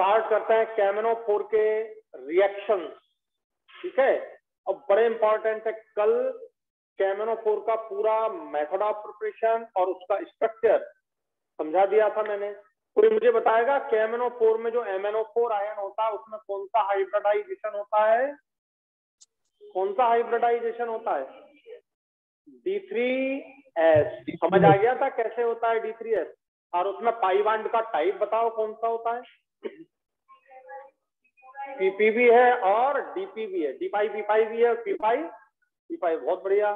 Start करते हैं KMnO4 के रिएक्शन। ठीक है, अब बड़े इंपॉर्टेंट है, कल KMnO4 का पूरा मेथड ऑफ प्रिपरेशन और उसका स्ट्रक्चर समझा दिया था मैंने। कोई मुझे बताएगा KMnO4 में जो MnO4 आयन होता है उसमें कौन सा हाइब्रिडाइजेशन होता है? कौन सा हाइब्रिडाइजेशन होता है? D3S। समझ आ गया था कैसे होता है D3S? और उसमें पाई बॉन्ड का टाइप बताओ कौन सा होता है? PP भी है और DP भी है, D5 P5 भी है और P5 P5। बहुत बढ़िया,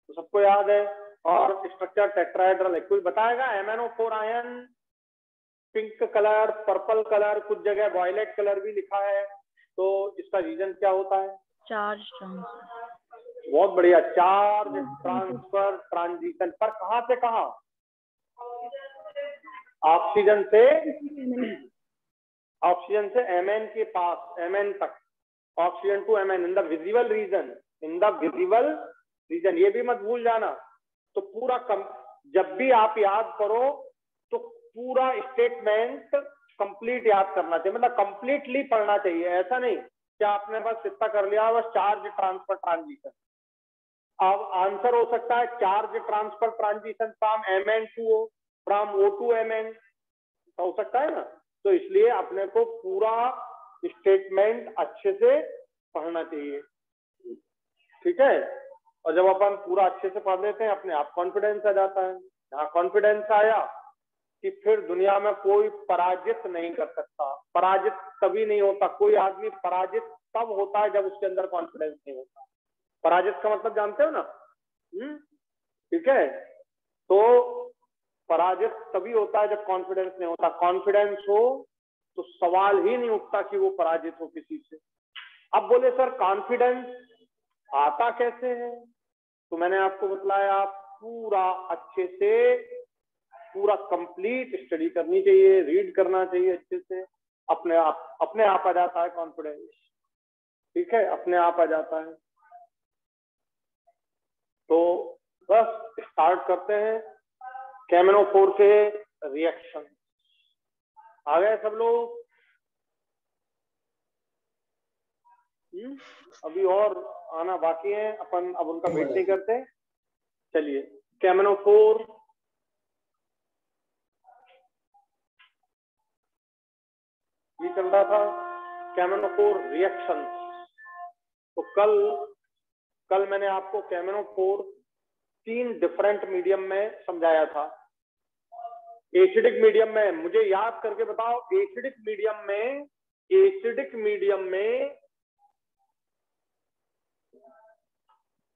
तो सबको याद है। और स्ट्रक्चर टेट्राहेड्रल है। कोई बताएगा MnO4 ion pink colour, purple colour, कुछ जगह वॉयलेट कलर भी लिखा है, तो इसका रीजन क्या होता है? Charge transfer. बहुत बढ़िया, चार्ज ट्रांसफर ट्रांजिशन। पर कहां से कहां? ऑक्सीजन से Mn के पास, Mn तक, oxygen to Mn in the visible region, in the visible region. ये भी मत भूल जाना। तो पूरा जब भी आप याद करो तो पूरा स्टेटमेंट कंप्लीट याद करना चाहिए, मतलब कंप्लीटली पढ़ना चाहिए। ऐसा नहीं कि आपने बस इतना कर लिया बस चार्ज ट्रांसफर ट्रांजिशन। अब आंसर हो सकता है charge transfer transition from Mn to O, from O to Mn, हो सकता है ना। तो इसलिए अपने को पूरा स्टेटमेंट अच्छे से पढ़ना चाहिए। ठीक है, और जब अपन पूरा अच्छे से पढ़ लेते हैं अपने आप कॉन्फिडेंस आ जाता है। जहाँ कॉन्फिडेंस आया कि फिर दुनिया में कोई पराजित नहीं कर सकता। पराजित कभी नहीं होता, कोई आदमी पराजित तब होता है जब उसके अंदर कॉन्फिडेंस नहीं होता। पराजित का मतलब जानते हो ना? ठीक है, तो पराजित तभी होता है जब कॉन्फिडेंस नहीं होता। कॉन्फिडेंस हो तो सवाल ही नहीं उठता कि वो पराजित हो किसी से। अब बोले सर कॉन्फिडेंस आता कैसे है? तो मैंने आपको बतलाया पूरा अच्छे से, पूरा कंप्लीट स्टडी करनी चाहिए, रीड करना चाहिए अच्छे से। अपने आप आ जाता है कॉन्फिडेंस। ठीक है, अपने आप आ जाता है। तो बस स्टार्ट करते हैं KMnO4 के रिएक्शन। आ गए सब लोग? अभी और आना बाकी है, अपन अब उनका वेट नहीं करते। चलिए, KMnO4 ये चल रहा था, KMnO4 रिएक्शन। तो कल मैंने आपको KMnO4 3 डिफरेंट मीडियम में समझाया था। एसिडिक मीडियम में, मुझे याद करके बताओ, एसिडिक मीडियम में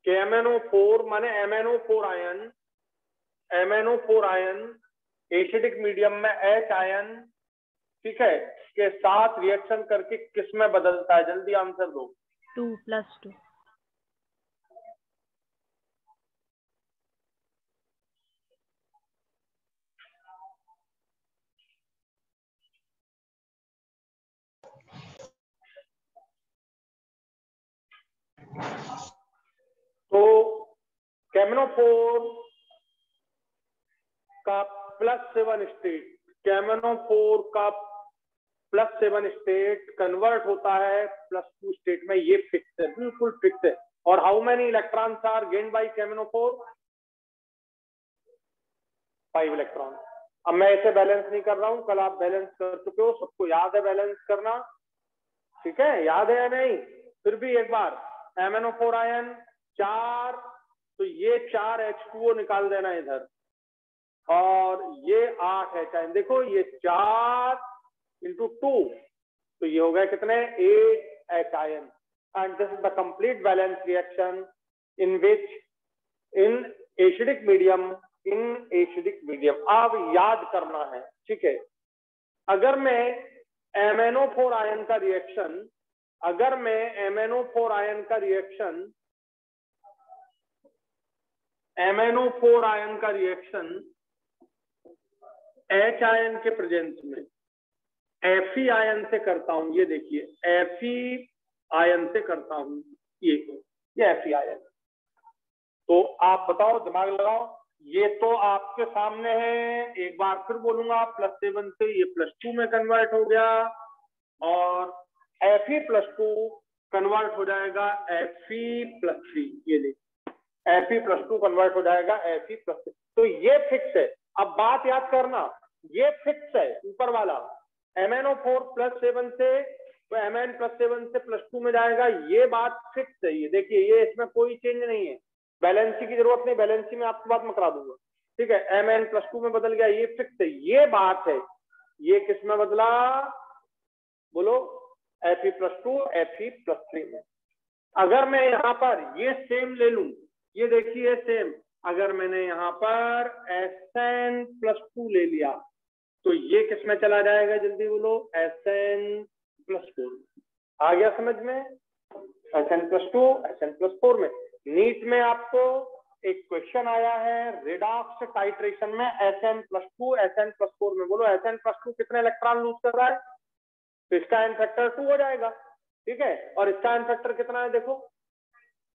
KMnO4 माने MnO4 आयन एसिडिक मीडियम में H आयन, ठीक है, के साथ रिएक्शन करके किस में बदलता है? जल्दी आंसर दो। 2+2। तो KMnO4 का +7 स्टेट, KMnO4 का +7 स्टेट कन्वर्ट होता है +2 स्टेट में। ये फिक्स है, बिल्कुल फिक्स है। और how many electrons are gained by KMnO4? 5 electron. अब मैं ऐसे बैलेंस नहीं कर रहा हूं, कल आप बैलेंस कर चुके हो, सबको याद है बैलेंस करना। ठीक है, याद है या नहीं? फिर भी एक बार, MnO4 आयन 4, तो ये 4 H2O निकाल देना इधर, और ये 8 H आयन। देखो ये 4 × 2, तो ये हो गए कितने? 8 H ion. And this is the complete balance reaction in which in acidic medium, अब याद करना है। ठीक है, अगर मैं MnO4 आयन का रिएक्शन, MnO4 आयन का रिएक्शन H आयन के प्रेजेंस में Fe आयन से करता हूं, ये देखिए Fe आयन से करता हूं, ये Fe आयन। तो आप बताओ, दिमाग लगाओ, ये तो आपके सामने है। एक बार फिर बोलूंगा, +7 से ये +2 में कन्वर्ट हो गया, और Fe+2 कन्वर्ट हो जाएगा Fe+3। ये देखिए Fe+2 कन्वर्ट हो जाएगा Fe+3। तो ये फिक्स है। अब बात याद करना, ये फिक्स है ऊपर वाला MnO4 +7 से तो Mn+7 से +2 में जाएगा, ये बात फिक्स है। ये देखिए, ये इसमें कोई चेंज नहीं है, बैलेंसी की जरूरत नहीं, बैलेंसी में आपको बात मैं करा दूंगा। ठीक है, Mn+2 में बदल गया, ये फिक्स है, ये बात है। ये किस में बदला बोलो? Fe+2 Fe+3 में। अगर मैं यहाँ पर ये सेम ले लूं, ये देखिए सेम, अगर मैंने यहाँ पर Sn+2 ले लिया तो ये किस में चला जाएगा? जल्दी बोलो, Sn+4। आ गया समझ में? Sn+2 Sn+4 में। नीट में आपको एक क्वेश्चन आया है रिडॉक्स टाइट्रेशन में Sn+2 Sn+4 में। बोलो Sn+2 कितने इलेक्ट्रॉन लूज कर रहा है? तो इसका एन फैक्टर 2 हो जाएगा। ठीक है, और इसका एन फैक्टर कितना है देखो।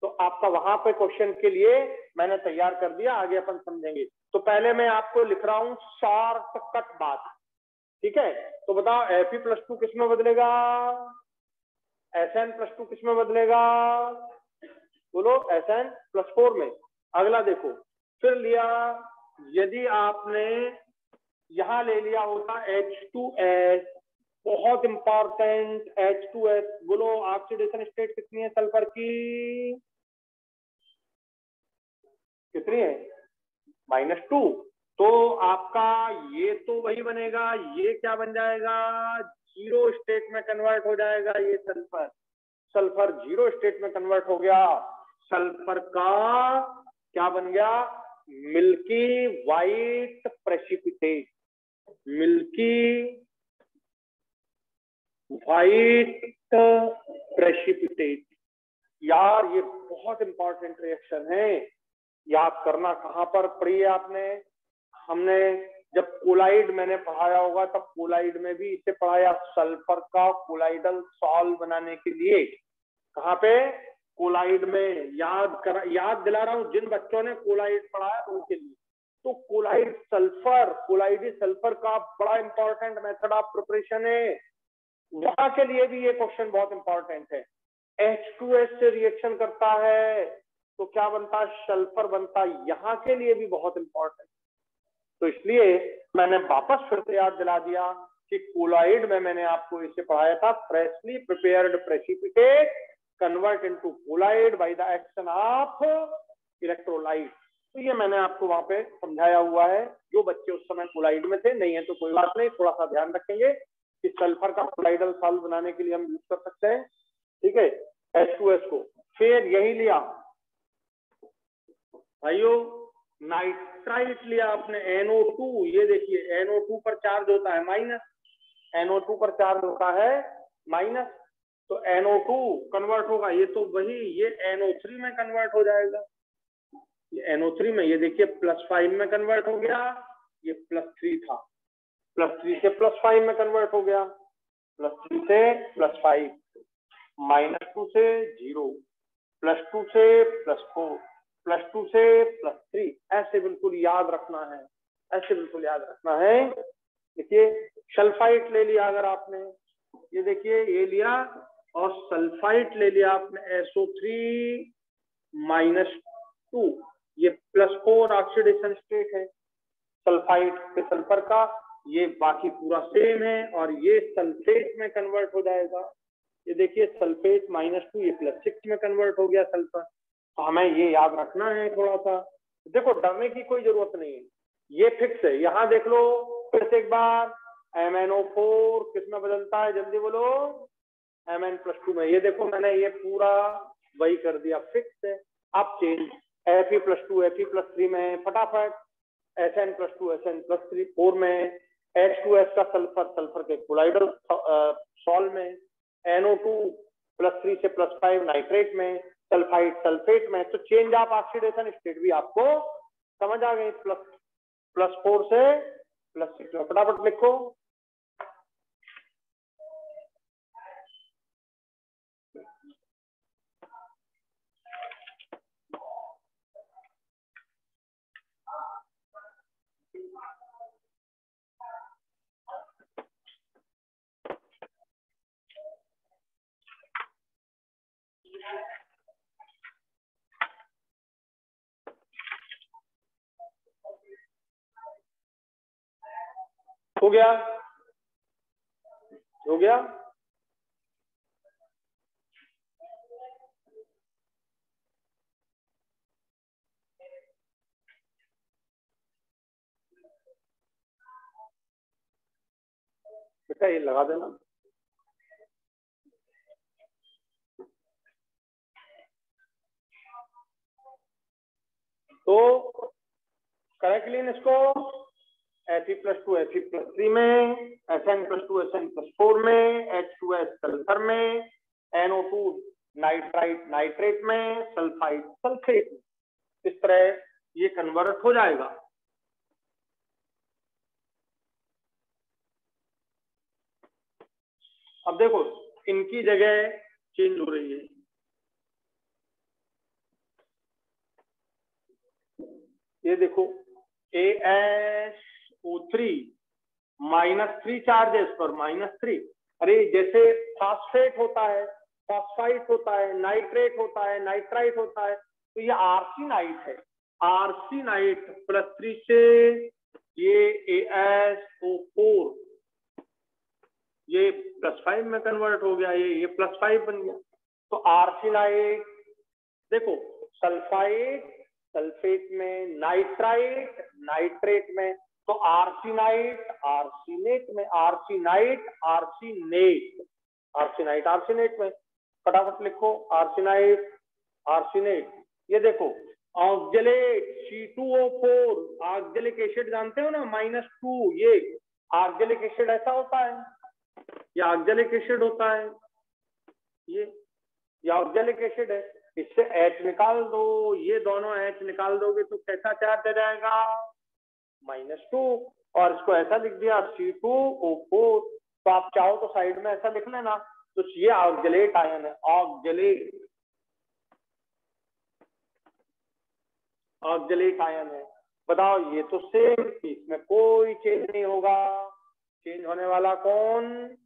तो आपका वहां पे क्वेश्चन के लिए मैंने तैयार कर दिया, आगे अपन समझेंगे। तो पहले मैं आपको लिख रहा हूं शॉर्टकट बात। ठीक है, तो बताओ Fe+2 किस में बदलेगा? Sn+2 किस में बदलेगा? बोलो Sn+4 में। अगला देखो, फिर लिया, यदि आपने यहां ले लिया होता H2S, बहुत इंपॉर्टेंट H2S। बोलो ऑक्सीडेशन स्टेट कितनी है सल्फर की? कितनी है? -2। तो आपका ये तो वही बनेगा, ये क्या बन जाएगा? 0 स्टेट में कन्वर्ट हो जाएगा ये सल्फर। सल्फर 0 स्टेट में कन्वर्ट हो गया। सल्फर का क्या बन गया? Milky white precipitate. Milky white precipitate. यार ये बहुत इंपॉर्टेंट रिएक्शन है, याद करना। कहां पर पढ़ी है आपने? हमने जब कोलाइड मैंने पढ़ाया होगा तब कोलाइड में भी इसे पढ़ाया, सल्फर का कोलाइडल सॉल्व बनाने के लिए। कहां पे? कोलाइड में। याद दिला रहा हूं जिन बच्चों ने कोलाइड पढ़ा है उनके लिए। तो कोलाइड सल्फर, कोलाइडी सल्फर का बड़ा इंपॉर्टेंट मेथड ऑफ प्रिपरेशन है। वहां के लिए भी ये क्वेश्चन बहुत इंपॉर्टेंट है। H2S से रिएक्शन करता है तो क्या बनता है? सल्फर बनता है। यहाँ के लिए भी बहुत इंपॉर्टेंट। तो इसलिए मैंने वापस फिर से याद दिला दिया कि कोलाइड में मैंने आपको इसे पढ़ाया था, freshly prepared precipitate convert into colloid by the action of electrolyte. तो ये मैंने आपको वहां पे समझाया हुआ है। जो बच्चे उस समय कोलाइड में थे, नहीं है तो कोई बात नहीं, थोड़ा सा ध्यान रखेंगे कि सल्फर का कोलाइडल सॉल्व बनाने के लिए हम यूज कर सकते हैं। ठीक है, H2S को। फिर यही लिया भाइयों, नाइट्राइट लिया आपने NO2। ये देखिए NO2 पर चार्ज होता है माइनस, NO2 पर चार्ज होता है माइनस, तो NO2 कन्वर्ट होगा, ये तो वही, ये NO3 में कन्वर्ट हो जाएगा। ये NO3 में, ये देखिए +5 में कन्वर्ट हो गया, ये +3 था, +3 से +5 में कन्वर्ट हो गया, +3 से +5, -2 से 0, +2 से +4, +2 से +3। ऐसे बिल्कुल याद रखना है, ऐसे बिल्कुल याद रखना है। देखिए सल्फाइट ले लिया अगर आपने, ये देखिए ये लिया, और सल्फाइट ले लिया आपने SO3 -2, ये +4 ऑक्सीडेशन स्टेट है सल्फाइट के सल्फर का। ये बाकी पूरा सेम है, और ये सल्फेट में कन्वर्ट हो जाएगा। ये देखिए सल्फेट -2, ये +6 में कन्वर्ट हो गया सल्फर। तो हमें ये याद रखना है थोड़ा सा। देखो डरने की कोई जरूरत नहीं है, ये फिक्स है। यहाँ देख लो फिर से एक बार, MnO4 किस में बदलता है? जल्दी बोलो, Mn+2 में। ये देखो मैंने ये पूरा वही कर दिया, फिक्स है। अब चेंज Fe+2 Fe+3 में, फटाफट Sn+2 Sn+3 4 में, H2S का सल्फर, सल्फर के कोलाइडल सॉल्व में, NO2 +3 से +5 नाइट्रेट में, सल्फाइड सल्फेट में। तो चेंज ऑफ ऑक्सीडेशन स्टेट भी आपको समझ आ गई, +4 से +6 में। फटाफट लिखो। गया, हो गया। बेटा ये लगा देना। तो करेक्टली इसको Fe+2 Fe+3 में, Sn+2 Sn+4 में, H2S सल्फर में, NO2 नाइट्राइट नाइट्रेट में, सल्फाइड सल्फेट में। इस तरह ये कन्वर्ट हो जाएगा। अब देखो इनकी जगह चेंज हो रही है। ये देखो ASO3 -3 चार्ज है इस पर, -3। अरे जैसे फास्फेट होता है, फॉस्फाइट होता है, नाइट्रेट होता है, नाइट्राइट होता है, तो ये आर्सेनाइट है। आर्सेनाइट +3 से ये ASO4 ये +5 में कन्वर्ट हो गया, ये +5 बन गया। तो आर्सेनाइट देखो, सल्फाइड सल्फेट में, नाइट्राइट नाइट्रेट में, तो आर्सेनाइट आर्सेनेट में, आर्सेनाइट आर्सेनेट, आर्सेनाइट आर्सेनेट में। फटाफट लिखो आर्सेनाइट आर्सेनेट। ये देखो ऑक्जेलेट C2O4 ऑक्जेलिक एसिड जानते हो ना, -2, ये ऑक्जेलिक एसिड ऐसा होता है, ये ऑक्जेलिक एसिड होता है, ये ऑक्जेलिक एसिड है। इससे H निकाल दो, ये दोनों H निकाल दोगे तो कैसा चार्ज आ जाएगा, -2। और इसको ऐसा लिख दिया C2O4। तो आप चाहो तो साइड में ऐसा लिख लेना। तो ये ऑक्जेलेट आयन है, ऑक्जेलेट ऑक्जेलेट आयन है। बताओ ये तो सेम, इसमें कोई चेंज नहीं होगा। चेंज होने वाला कौन,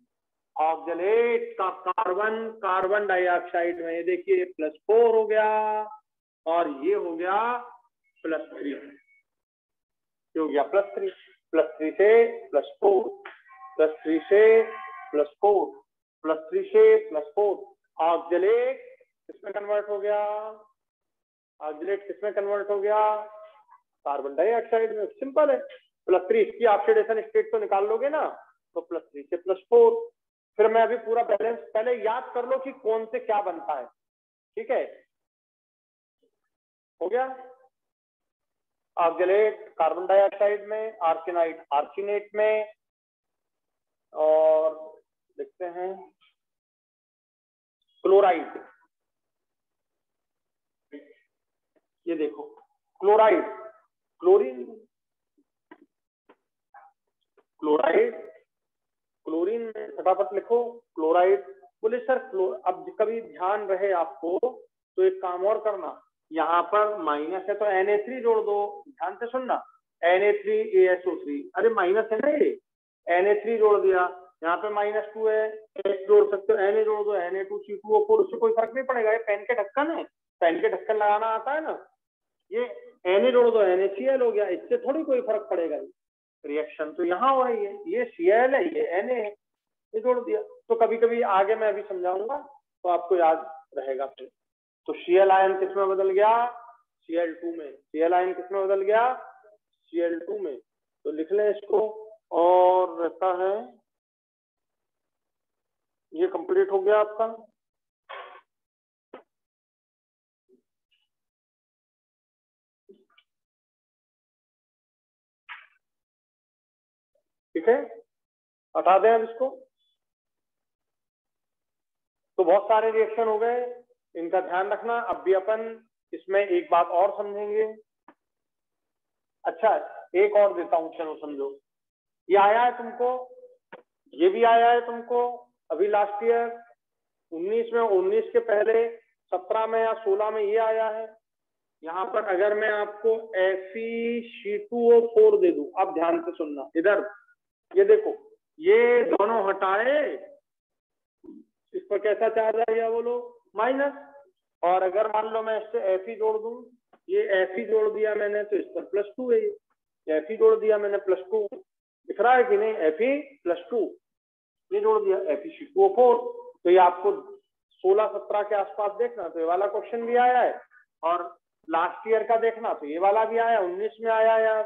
ऑक्जेलेट का कार्बन, कार्बन डाइऑक्साइड में। ये देखिए +4 हो गया और ये हो गया +3, हो गया +3, +3 से +4, +3 से +4, +3 से +4। ऑक्जेलेट किसमें कन्वर्ट हो गया, ऑक्जेलेट किसमें कन्वर्ट हो गया, कार्बन डाइऑक्साइड में। सिंपल है। +3 इसकी ऑक्सीडेशन स्टेट तो निकाल लोगे ना, तो +3 से +4। फिर मैं अभी पूरा बैलेंस, पहले याद कर लो कि कौन से क्या बनता है, ठीक है। हो गया, ऑक्जेलेट कार्बन डाइऑक्साइड में, आर्सेनाइट आर्सेनेट में, और देखते हैं क्लोराइड। ये देखो क्लोराइड, क्लोरीन, क्लोराइड क्लोरीन में फटाफट लिखो क्लोराइड। बोले सर अब कभी ध्यान रहे आपको तो एक काम और करना, यहाँ पर माइनस है तो Na3 जोड़ दो। ध्यान से सुनना, Na3ASO3, अरे माइनस है ना, ये Na3 जोड़ दिया, यहाँ पे -2 है, H जोड़ सकते हो, Na जोड़ दो, Na2C2O4, उससे कोई फर्क नहीं पड़ेगा। ये पेन के ढक्कन है, पेन के ढक्कन लगाना आता है ना, ये Na जोड़ दो, NaCl हो गया, इससे थोड़ी कोई फर्क पड़ेगा। रिएक्शन तो यहाँ हो रही है, ये Cl है, ये Na है, ये जोड़ दिया। तो कभी कभी आगे मैं अभी समझाऊंगा तो आपको याद रहेगा फिर। तो Cl आयन किसमें बदल गया, Cl2 में। Cl आयन किसमें बदल गया, Cl2 में। तो लिख लें इसको, और रहता है, ये कंप्लीट हो गया आपका। ठीक है, हटा दें अब इसको। तो बहुत सारे रिएक्शन हो गए, इनका ध्यान रखना। अब भी अपन इसमें एक बात और समझेंगे। अच्छा एक और देता हूं, चलो समझो। ये आया है तुमको, ये भी आया है तुमको अभी लास्ट ईयर 19 में, 19 के पहले 17 में या 16 में ये आया है। यहाँ पर अगर मैं आपको FeC2O4 दे दूं, अब ध्यान से सुनना इधर, ये देखो ये दोनों हटाए, इस पर कैसा चार्ज आ गया बोलो, माइनस। और अगर मान लो मैं इससे Fe जोड़ दूं, ये Fe जोड़ दिया मैंने तो इस पर +2 है, ये Fe जोड़ दिया मैंने +2, दिख रहा है कि नहीं, Fe+2 ये जोड़ दिया Fe2O4। तो ये आपको 16-17 के आसपास देखना तो ये वाला क्वेश्चन भी आया है, और लास्ट ईयर का देखना तो ये वाला भी आया, 19 में आया यार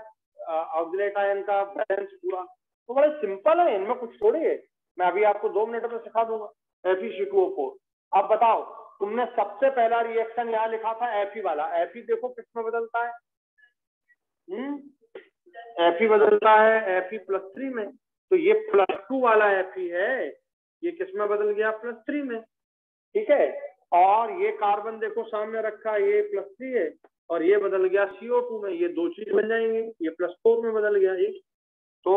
ऑक्सिलेट आयन का बैलेंस पूरा। तो बड़े सिंपल है, इनमें कुछ थोड़ी है, मैं अभी आपको 2 मिनट में सिखा दूंगा। Fe2O4। अब बताओ, तुमने सबसे पहला रिएक्शन यहाँ लिखा था Fe वाला, Fe देखो किसमें बदलता है, Fe बदलता है Fe+3 में। तो ये +2 वाला Fe है, ये किसमें बदल गया, +3 में। ठीक है, और ये कार्बन देखो सामने रखा है, ये +3 है, और ये बदल गया CO2 में, ये 2 चीज बन जाएंगे, ये +4 में बदल गया ये। तो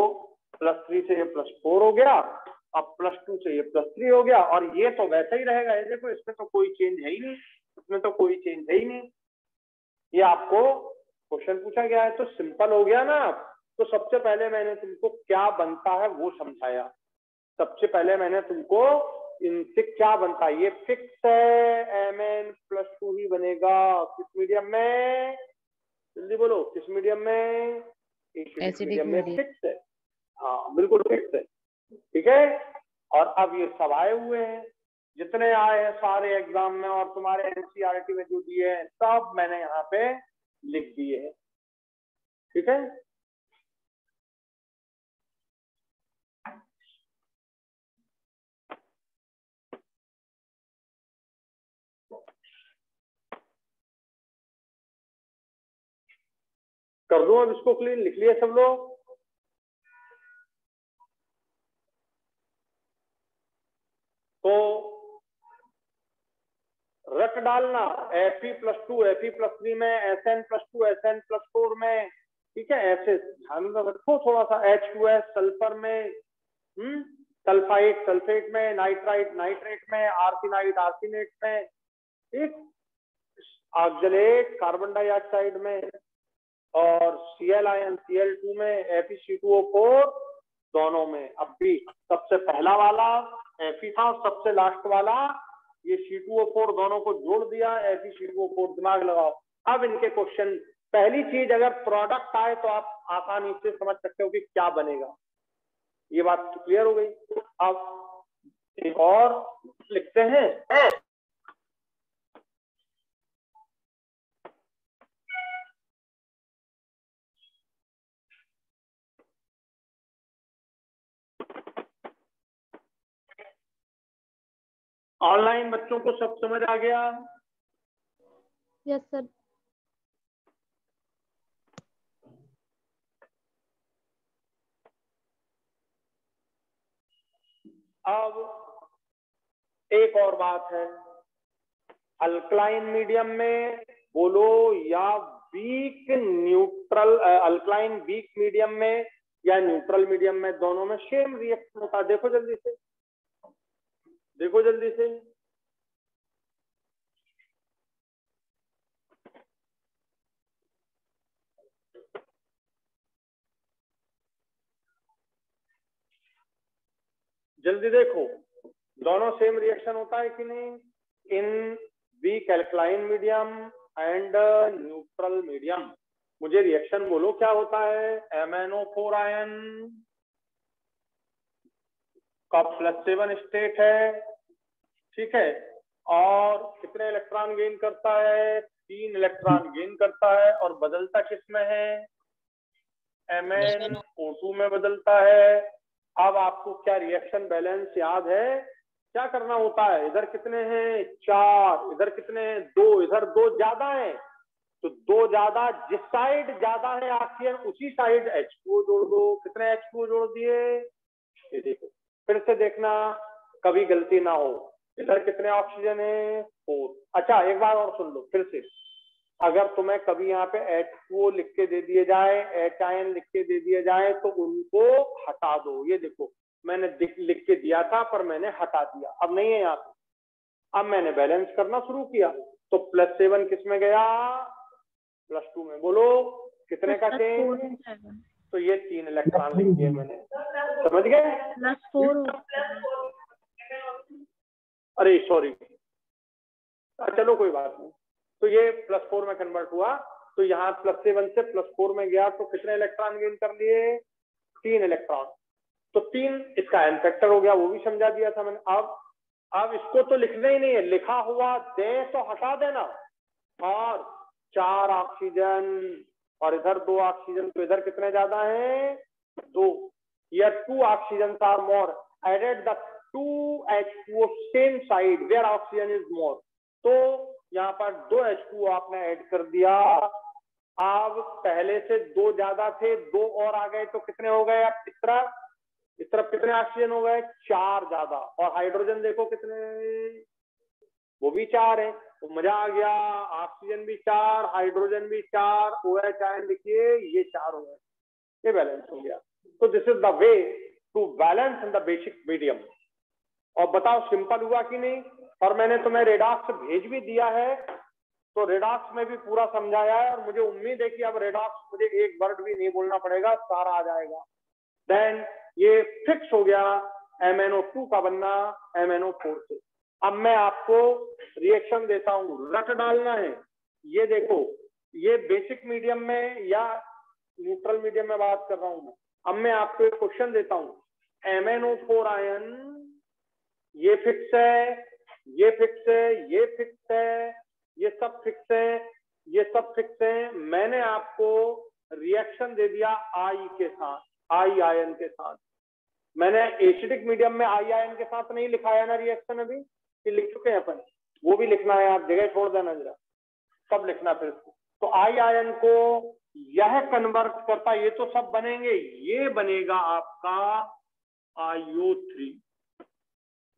+3 से ये +4 हो गया, अब +2 से ये +3 हो गया, और ये तो वैसा ही रहेगा, ये देखो इसमें तो कोई चेंज है ही नहीं, इसमें तो कोई चेंज है ही नहीं। ये आपको क्वेश्चन पूछा गया है तो सिंपल हो गया ना। तो सबसे पहले मैंने तुमको क्या बनता है वो समझाया, सबसे पहले मैंने तुमको इनसे क्या बनता है, ये फिक्स है, Mn+2 ही बनेगा। किस मीडियम में, जल्दी बोलो, किस मीडियम में, एसिडिक मीडियम में फिक्स है। हाँ बिल्कुल फिक्स है, ठीक है। और अब ये सब आए हुए हैं, जितने आए हैं सारे एग्जाम में, और तुम्हारे एनसीईआरटी में जो दिए हैं सब मैंने यहाँ पे लिख दिए हैं, ठीक है। कर दूं अब इसको क्लीन, लिख लिए सब लोग। तो रट डालना Fe+2 Fe+3 में, Sn+2 Sn+4 में, ठीक है। ऐसे ध्यान में रखो थोड़ा सा, H2S सल्फर में, सल्फाइड सल्फेट में, नाइट्राइट नाइट्रेट में, आर्सेनाइड आर्सेनेट में, ठीक, ऑक्सलेट कार्बन डाइऑक्साइड में, और Cl आयन Cl2 में, FeC2O4 दोनों में। अब भी सबसे पहला वाला Fe था, और सबसे लास्ट वाला ये C2O4, दोनों को जोड़ दिया FeC2O4। दिमाग लगाओ, अब इनके क्वेश्चन, पहली चीज अगर प्रोडक्ट आए तो आप आसानी से समझ सकते हो कि क्या बनेगा, ये बात तो क्लियर हो गई। अब एक और लिखते हैं, ऑनलाइन बच्चों को सब समझ आ गया? Yes sir. अब एक और बात है, अल्कलाइन मीडियम में बोलो या weak neutral, alkaline weak medium में या न्यूट्रल मीडियम में, दोनों में सेम रिएक्शन होता है। देखो जल्दी से, देखो जल्दी से, जल्दी देखो, दोनों सेम रिएक्शन होता है कि नहीं, in weak alkaline medium and neutral medium. मुझे रिएक्शन बोलो क्या होता है, MnO4 आयन का +7 स्टेट है, ठीक है, और कितने इलेक्ट्रॉन गेन करता है, 3 इलेक्ट्रॉन गेन करता है, और बदलता किसमें है, MnO2 में बदलता है। अब आपको क्या रिएक्शन बैलेंस याद है, क्या करना होता है, इधर कितने हैं 4, इधर कितने हैं 2, इधर 2 ज्यादा है, तो 2 ज्यादा, जिस साइड ज्यादा है ऑक्सीजन उसी साइड H2O जोड़ दो। कितने H2O जोड़ दिए, ये देखो, फिर से देखना कभी गलती ना हो, इधर कितने ऑक्सीजन है 4। अच्छा एक बार और सुन लो फिर से, अगर तुम्हें कभी यहाँ पे H2O लिख के दे दिए जाए, H आयन लिख के दे दिए जाए, तो उनको हटा दो। ये देखो मैंने लिख के दिया था पर मैंने हटा दिया, अब नहीं है यहाँ पे। अब मैंने बैलेंस करना शुरू किया, तो +7 किस में गया, +2 में। बोलो कितने का चेंज, तो ये 3 इलेक्ट्रॉन लिख दिए मैंने, समझ गए, +4। अरे सॉरी, चलो कोई बात नहीं। तो ये +4 में कन्वर्ट हुआ, तो यहाँ +7 से +4 में गया, तो कितने इलेक्ट्रॉन गेन कर लिए, 3 इलेक्ट्रॉन, तो 3 इसका एन फैक्टर हो गया, वो भी समझा दिया था मैंने। अब इसको तो लिखना ही नहीं है, लिखा हुआ दे तो हटा देना, और 4 ऑक्सीजन और इधर 2 ऑक्सीजन, तो इधर कितने ज्यादा हैं 2, या 2 oxygen are more, added the 2 H2O same side where oxygen is more, तो यहाँ पर 2 H2O आपने ऐड कर दिया। अब पहले से 2 ज्यादा थे, 2 और आ गए, तो कितने हो गए, अब इस तरफ कितने ऑक्सीजन हो गए, 4 ज्यादा, और हाइड्रोजन देखो कितने, वो भी 4 है, तो मजा आ गया, ऑक्सीजन भी 4, हाइड्रोजन भी 4, OH आयन लिखिए, ये 4 हो गए, ये बैलेंस हो गया। तो this is the way to balance in the basic medium. और बताओ सिंपल हुआ कि नहीं? और मैंने तुम्हें रेडॉक्स भेज भी दिया है, तो रेडॉक्स में भी पूरा समझाया है, और मुझे उम्मीद है कि अब रेडॉक्स मुझे एक वर्ड भी नहीं बोलना पड़ेगा, सारा आ जाएगा। देन ये फिक्स हो गया MnO2 का बनना MnO4 से। अब मैं आपको रिएक्शन देता हूं, रट डालना है। ये देखो, ये बेसिक मीडियम में या न्यूट्रल मीडियम में बात कर रहा हूं मैं। अब मैं आपको एक क्वेश्चन देता हूं, MnO4 आयन ये फिक्स है, ये फिक्स है, ये फिक्स है, ये सब फिक्स है, ये सब फिक्स है। मैंने आपको रिएक्शन दे दिया आई के साथ, आई आयन के साथ। मैंने एसिडिक मीडियम में आई आयन के साथ नहीं लिखा है ना रिएक्शन, अभी ये लिख चुके हैं अपन, वो भी लिखना है, आप जगह छोड़ देना जरा, सब लिखना फिर। तो आई आयन को यह कन्वर्ट करता, ये तो सब बनेंगे, ये बनेगा आपका IO3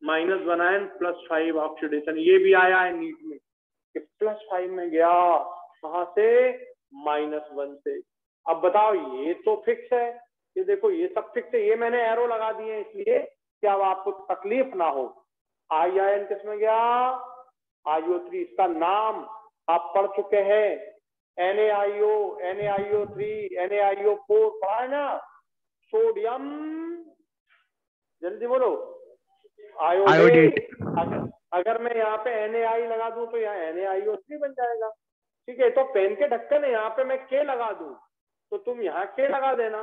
-1 आयन +5 ऑक्सीडेशन। ये भी आया है नीट में कि +5 में गया, कहां से, -1 से। अब बताओ, ये तो फिक्स है, ये देखो ये सब फिक्स है, ये मैंने एरो लगा दिए इसलिए कि अब आपको तकलीफ ना हो। आई आयन किस में गया, IO3। इसका नाम आप पढ़ चुके हैं, NaIO, NaIO3, NaIO4 पढ़ा है ना, सोडियम, जल्दी बोलो, आयोडेट। अगर मैं यहाँ पे Na लगा दूं तो यहाँ NaIO3 बन जाएगा, ठीक है। तो पेन के ढक्कन है, यहाँ पे मैं K लगा दूं तो तुम यहाँ K लगा देना,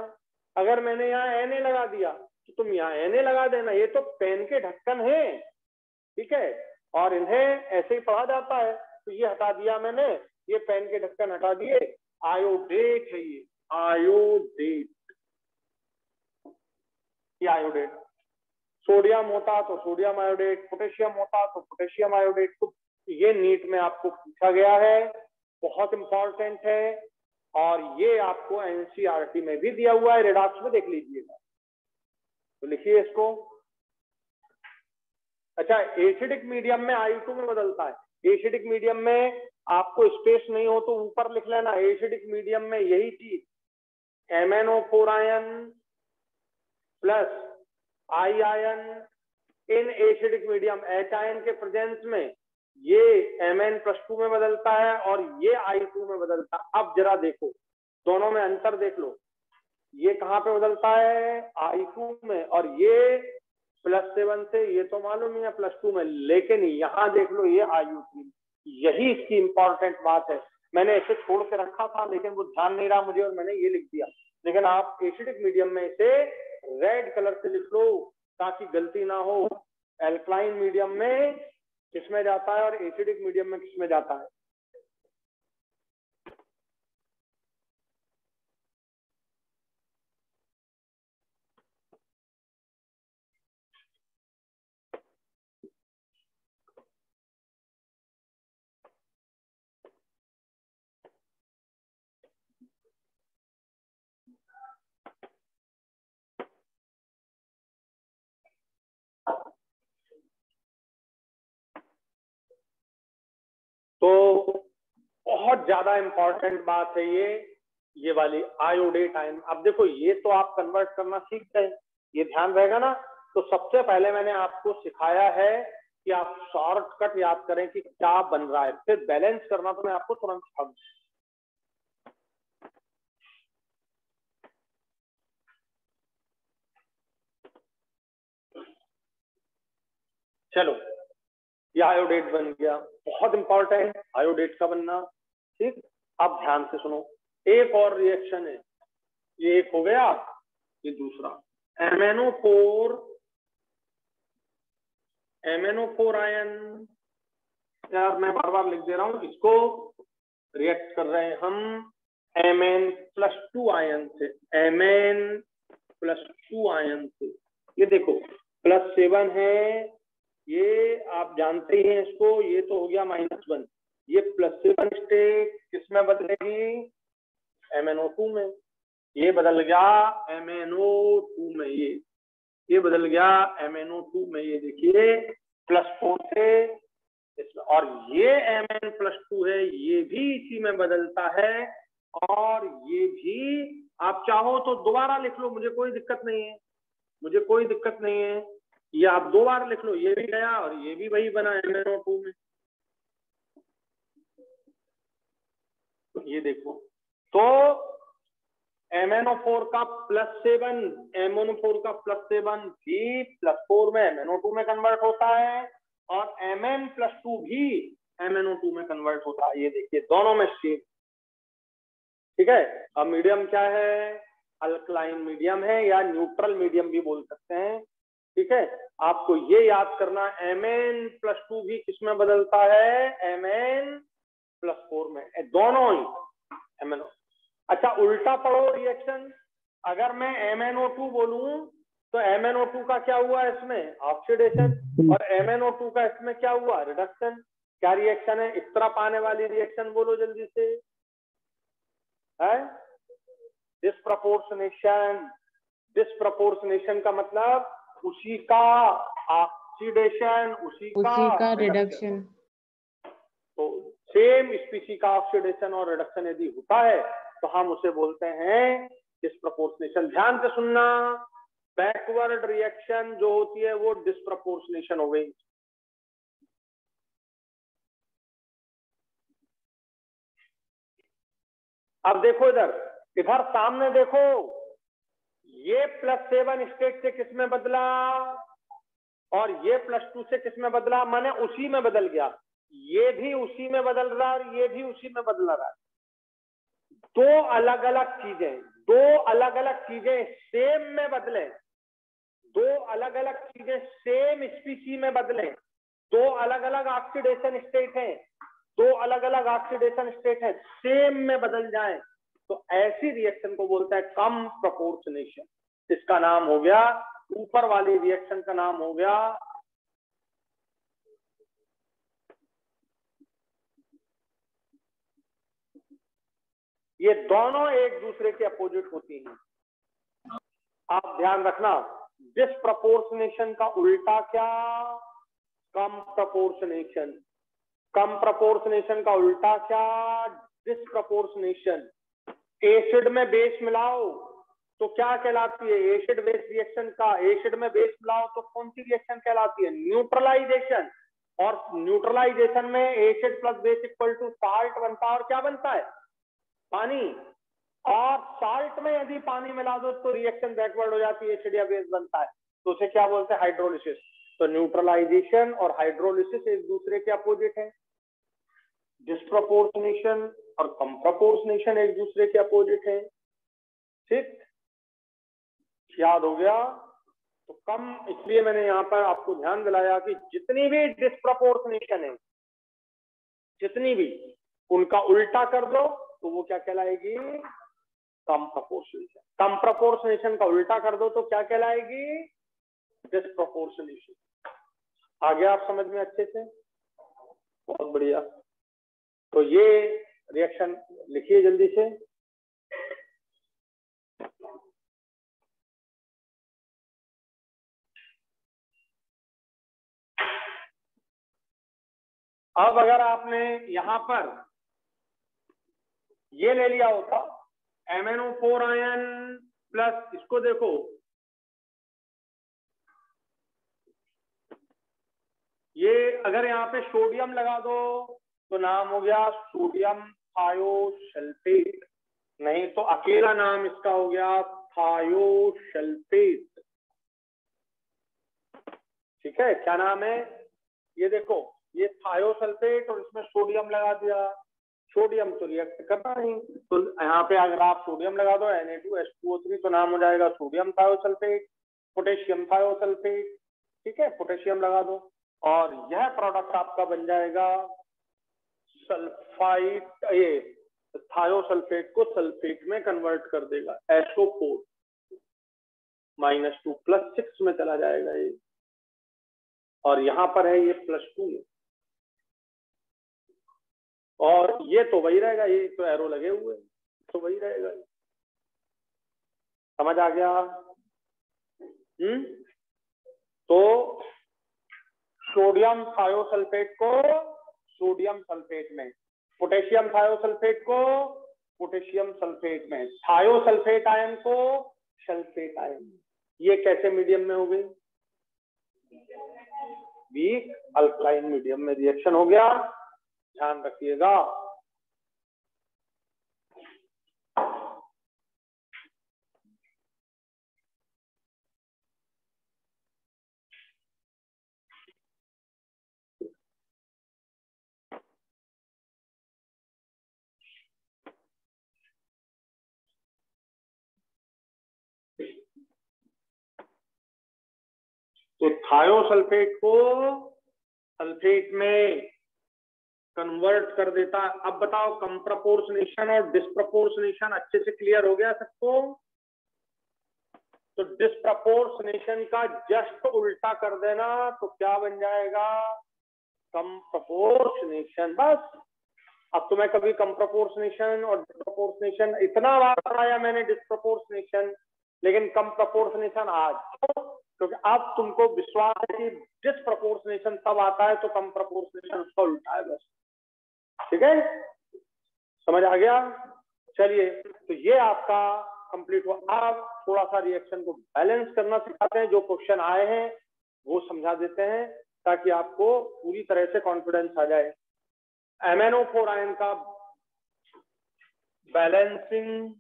अगर मैंने यहाँ Na लगा दिया तो तुम यहाँ Na लगा देना। ये तो पेन के ढक्कन है, ठीक है, और इन्हें ऐसे ही पढ़ा जाता है। तो ये हटा दिया मैंने, ये पेन के ढक्कन हटा दिए, आयोडेट है ये, आयोडेट, ये आयोडेट। सोडियम होता तो सोडियम आयोडेट, पोटेशियम होता तो पोटेशियम आयोडेट। तो ये नीट में आपको पूछा गया है, बहुत इंपॉर्टेंट है, और ये आपको NCERT में भी दिया हुआ है, रेडॉक्स में देख लीजिएगा। तो लिखिए इसको। अच्छा, एसिडिक मीडियम में I2 में बदलता है। एसिडिक मीडियम में आपको स्पेस नहीं हो तो ऊपर लिख लेना, एसिडिक मीडियम में यही चीज MnO4 ion plus I ion in acidic medium, H ion के प्रेजेंस में ये Mn+2 में बदलता है और ये I2 में बदलता है। अब जरा देखो, दोनों में अंतर देख लो, ये कहाँ पे बदलता है, I2 में, और ये +7 से, ये तो मालूम ही है +2 में, लेकिन यहाँ देख लो ये IO3। यही इसकी इंपॉर्टेंट बात है। मैंने इसे छोड़ के रखा था लेकिन वो ध्यान नहीं रहा मुझे और मैंने ये लिख दिया, लेकिन आप एसिडिक मीडियम में इसे रेड कलर से लिख लो ताकि गलती ना हो। एल्कलाइन मीडियम में किसमें जाता है और एसिडिक मीडियम में किसमें जाता है। तो बहुत ज्यादा इंपॉर्टेंट बात है ये वाली आयोडेट आयन। अब देखो, ये तो आप कन्वर्ट करना सीख गए, ये ध्यान रहेगा ना। तो सबसे पहले मैंने आपको सिखाया है कि आप शॉर्टकट याद करें कि क्या बन रहा है, फिर बैलेंस करना तो मैं आपको तुरंत सिखा दूं। चलो, ये आयोडेट बन गया, बहुत इंपॉर्टेंट आयोडेट का बनना, ठीक। अब ध्यान से सुनो, एक और रिएक्शन है, ये एक हो गया, ये दूसरा MnO4 आयन, यार मैं बार बार लिख दे रहा हूं, इसको रिएक्ट कर रहे हैं हम Mn+2 आयन से, Mn+2 आयन से। ये देखो +7 है, ये आप जानते ही हैं इसको, ये तो हो गया -1। ये +7 स्टेट किसमें बदलेगी? MnO2 में। ये बदल गया MnO2 में, ये बदल गया MnO2 में। ये देखिए +4 से इसमें, और ये Mn+2 है, ये भी इसी में बदलता है। और ये भी आप चाहो तो दोबारा लिख लो, मुझे कोई दिक्कत नहीं है, मुझे कोई दिक्कत नहीं है। ये आप 2 बार लिख लो, ये भी गया और ये भी वही बना MnO2 में। ये देखो, तो MnO4 का +7 भी +4 में MnO2 में कन्वर्ट होता है, और Mn+2 भी MnO2 में कन्वर्ट होता है। ये देखिए दोनों में सेम, ठीक है। अब मीडियम क्या है? अल्कलाइन मीडियम है, या न्यूट्रल मीडियम भी बोल सकते हैं, ठीक है। आपको ये याद करना, Mn+2 भी किसमें बदलता है? Mn+4 में, दोनों ही MnO। अच्छा उल्टा पढ़ो रिएक्शन, अगर मैं MnO2 बोलूं तो MnO2 का क्या हुआ इसमें? ऑक्सीडेशन, और MnO2 का इसमें क्या हुआ? रिडक्शन। क्या रिएक्शन है? इस तरफ आने वाली रिएक्शन बोलो जल्दी से, है डिस्प्रपोर्शनेशन। डिस्प्रपोर्शनेशन का मतलब उसी का ऑक्सीडेशन, उसी का रिडक्शन। तो सेम स्पीसी का ऑक्सीडेशन और रिडक्शन यदि होता है तो हम उसे बोलते हैं डिस्प्रपोर्शनेशन। ध्यान से सुनना, बैकवर्ड रिएक्शन जो होती है वो डिस्प्रपोर्शनेशन हो गई। अब देखो इधर, इधर सामने देखो, ये +7 स्टेट से किसमें बदला और ये +2 से किसमें बदला? माने उसी में बदल गया, ये भी उसी में बदल रहा और ये भी उसी में बदल रहा। दो अलग अलग चीजें सेम में बदले, दो अलग अलग चीजें सेम स्पीसी में बदले, दो अलग अलग ऑक्सीडेशन स्टेट हैं, दो अलग अलग ऑक्सीडेशन स्टेट हैं, सेम में बदल जाएं, तो ऐसी रिएक्शन को बोलते हैं कम प्रपोर्शनेशन। इसका नाम हो गया, ऊपर वाली रिएक्शन का नाम हो गया ये दोनों एक दूसरे के अपोजिट होती हैं। आप ध्यान रखना, डिस्प्रपोर्शनेशन का उल्टा क्या? कम प्रपोर्शनेशन। कम प्रपोर्शनेशन का उल्टा क्या? डिस्प्रपोर्शनेशन। एसिड में बेस मिलाओ तो क्या कहलाती है? एसिड बेस रिएक्शन का, एसिड में बेस मिलाओ तो कौन सी रिएक्शन कहलाती है? न्यूट्रलाइजेशन। और न्यूट्रलाइजेशन में acid plus base equal to salt बनता है, और क्या बनता है? पानी। और साल्ट में यदि पानी मिला दो तो रिएक्शन बैकवर्ड हो जाती है, एसिड या बेस बनता है, तो उसे क्या बोलते हैं? हाइड्रोलिसिस। तो न्यूट्रलाइजेशन और हाइड्रोलिसिस एक दूसरे के अपोजिट है। डिस्प्रपोर्शनेशन और कम प्रपोर्शनेशन एक दूसरे के अपोजिट है, ठीक? याद हो गया? तो कम, इसलिए मैंने यहां पर आपको ध्यान दिलाया कि जितनी भी डिस्प्रपोर्शनेशन है, जितनी भी, उनका उल्टा कर दो तो वो क्या कहलाएगी? कम प्रपोर्शनेशन। कम प्रपोर्शनेशन का उल्टा कर दो तो क्या कहलाएगी? डिस्प्रपोर्शनेशन। आ गया आप समझ में अच्छे से? बहुत बढ़िया। तो ये रिएक्शन लिखिए जल्दी से। अब अगर आपने यहां पर ये ले लिया होता MnO4 आयन प्लस, इसको देखो, ये अगर यहाँ पे सोडियम लगा दो तो नाम हो गया सोडियम थायोसल्फेट, नहीं तो अकेला नाम इसका हो गया थायोसल्फेट। ठीक है, क्या नाम है? ये देखो, ये थायोसल्फेट और इसमें सोडियम लगा दिया, सोडियम तो रिएक्ट करना नहीं, तो यहाँ पे अगर आप सोडियम लगा दो Na2H2O3 तो नाम हो जाएगा सोडियम थायोसल्फेट, पोटेशियम थायोसल्फेट। ठीक है, पोटेशियम लगा दो और यह प्रोडक्ट आपका बन जाएगा सल्फाइड, ये थायोसल्फेट को सल्फेट में कन्वर्ट कर देगा, SO4 -2 +6 में चला जाएगा ये, और यहाँ पर है ये +2 में, और ये तो वही रहेगा, ये तो एरो लगे हुए तो वही रहेगा। समझ आ गया? तो सोडियम थायोसल्फेट को सोडियम सल्फेट में, पोटेशियम थायोसल्फेट को पोटेशियम सल्फेट में, थायोसल्फेट आयन को सल्फेट आयन। ये कैसे मीडियम में हो गई? वीक अल्कलाइन मीडियम में रिएक्शन हो गया, ध्यान रखिएगा। तो थायोसल्फेट को सल्फेट में कन्वर्ट कर देता है। अब बताओ कंप्रपोर्शनेशन और डिस्प्रपोर्शनेशन अच्छे से क्लियर हो गया सबको? तो डिस्प्रपोर्शनेशन का जस्ट उल्टा कर देना तो क्या बन जाएगा? कंप्रपोर्शनेशन। बस अब तो मैं कभी कंप्रपोर्शनेशन और डिस्प्रपोर्शनेशन इतना बार बताया मैंने, डिस्प्रपोर्शनेशन, लेकिन कंप्रपोर्शनेशन आज, क्योंकि अब तुमको विश्वास है कि डिस्प्रपोर्शनेशन तब आता है तो कंप्रपोर्शनेशन उसका उल्टा है बस। ठीक है, समझ आ गया? चलिए, तो ये आपका कंप्लीट हुआ। अब थोड़ा सा रिएक्शन को बैलेंस करना सिखाते हैं, जो क्वेश्चन आए हैं वो समझा देते हैं ताकि आपको पूरी तरह से कॉन्फिडेंस आ जाए। MnO4 आयन का balancing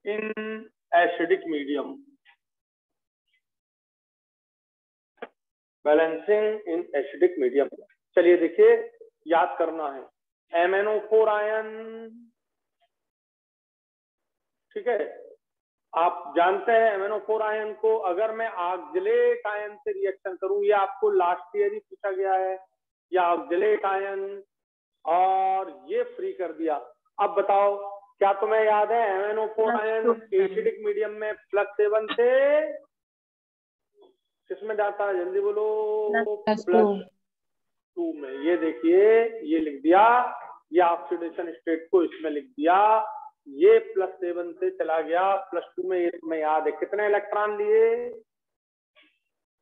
in acidic medium, balancing in acidic medium. चलिए देखिए, याद करना है MnO4 आयन, ठीक है, आप जानते हैं MnO4 आयन को अगर मैं ऑक्जेलेट आयन से रिएक्शन करूं, ये आपको लास्ट ईयर ही पूछा गया है, या ऑक्जेलेट आयन और ये फ्री कर दिया। अब बताओ क्या तुम्हें याद है MnO4 आयन एसिडिक मीडियम में +7 से किसमें जाता है? जल्दी बोलो। +2 में। ये देखिए, ये लिख दिया, ये ऑक्सीडेशन स्टेट को इसमें लिख दिया, ये +7 से चला गया +2 में। ये तुम्हें याद है कितने इलेक्ट्रॉन लिए?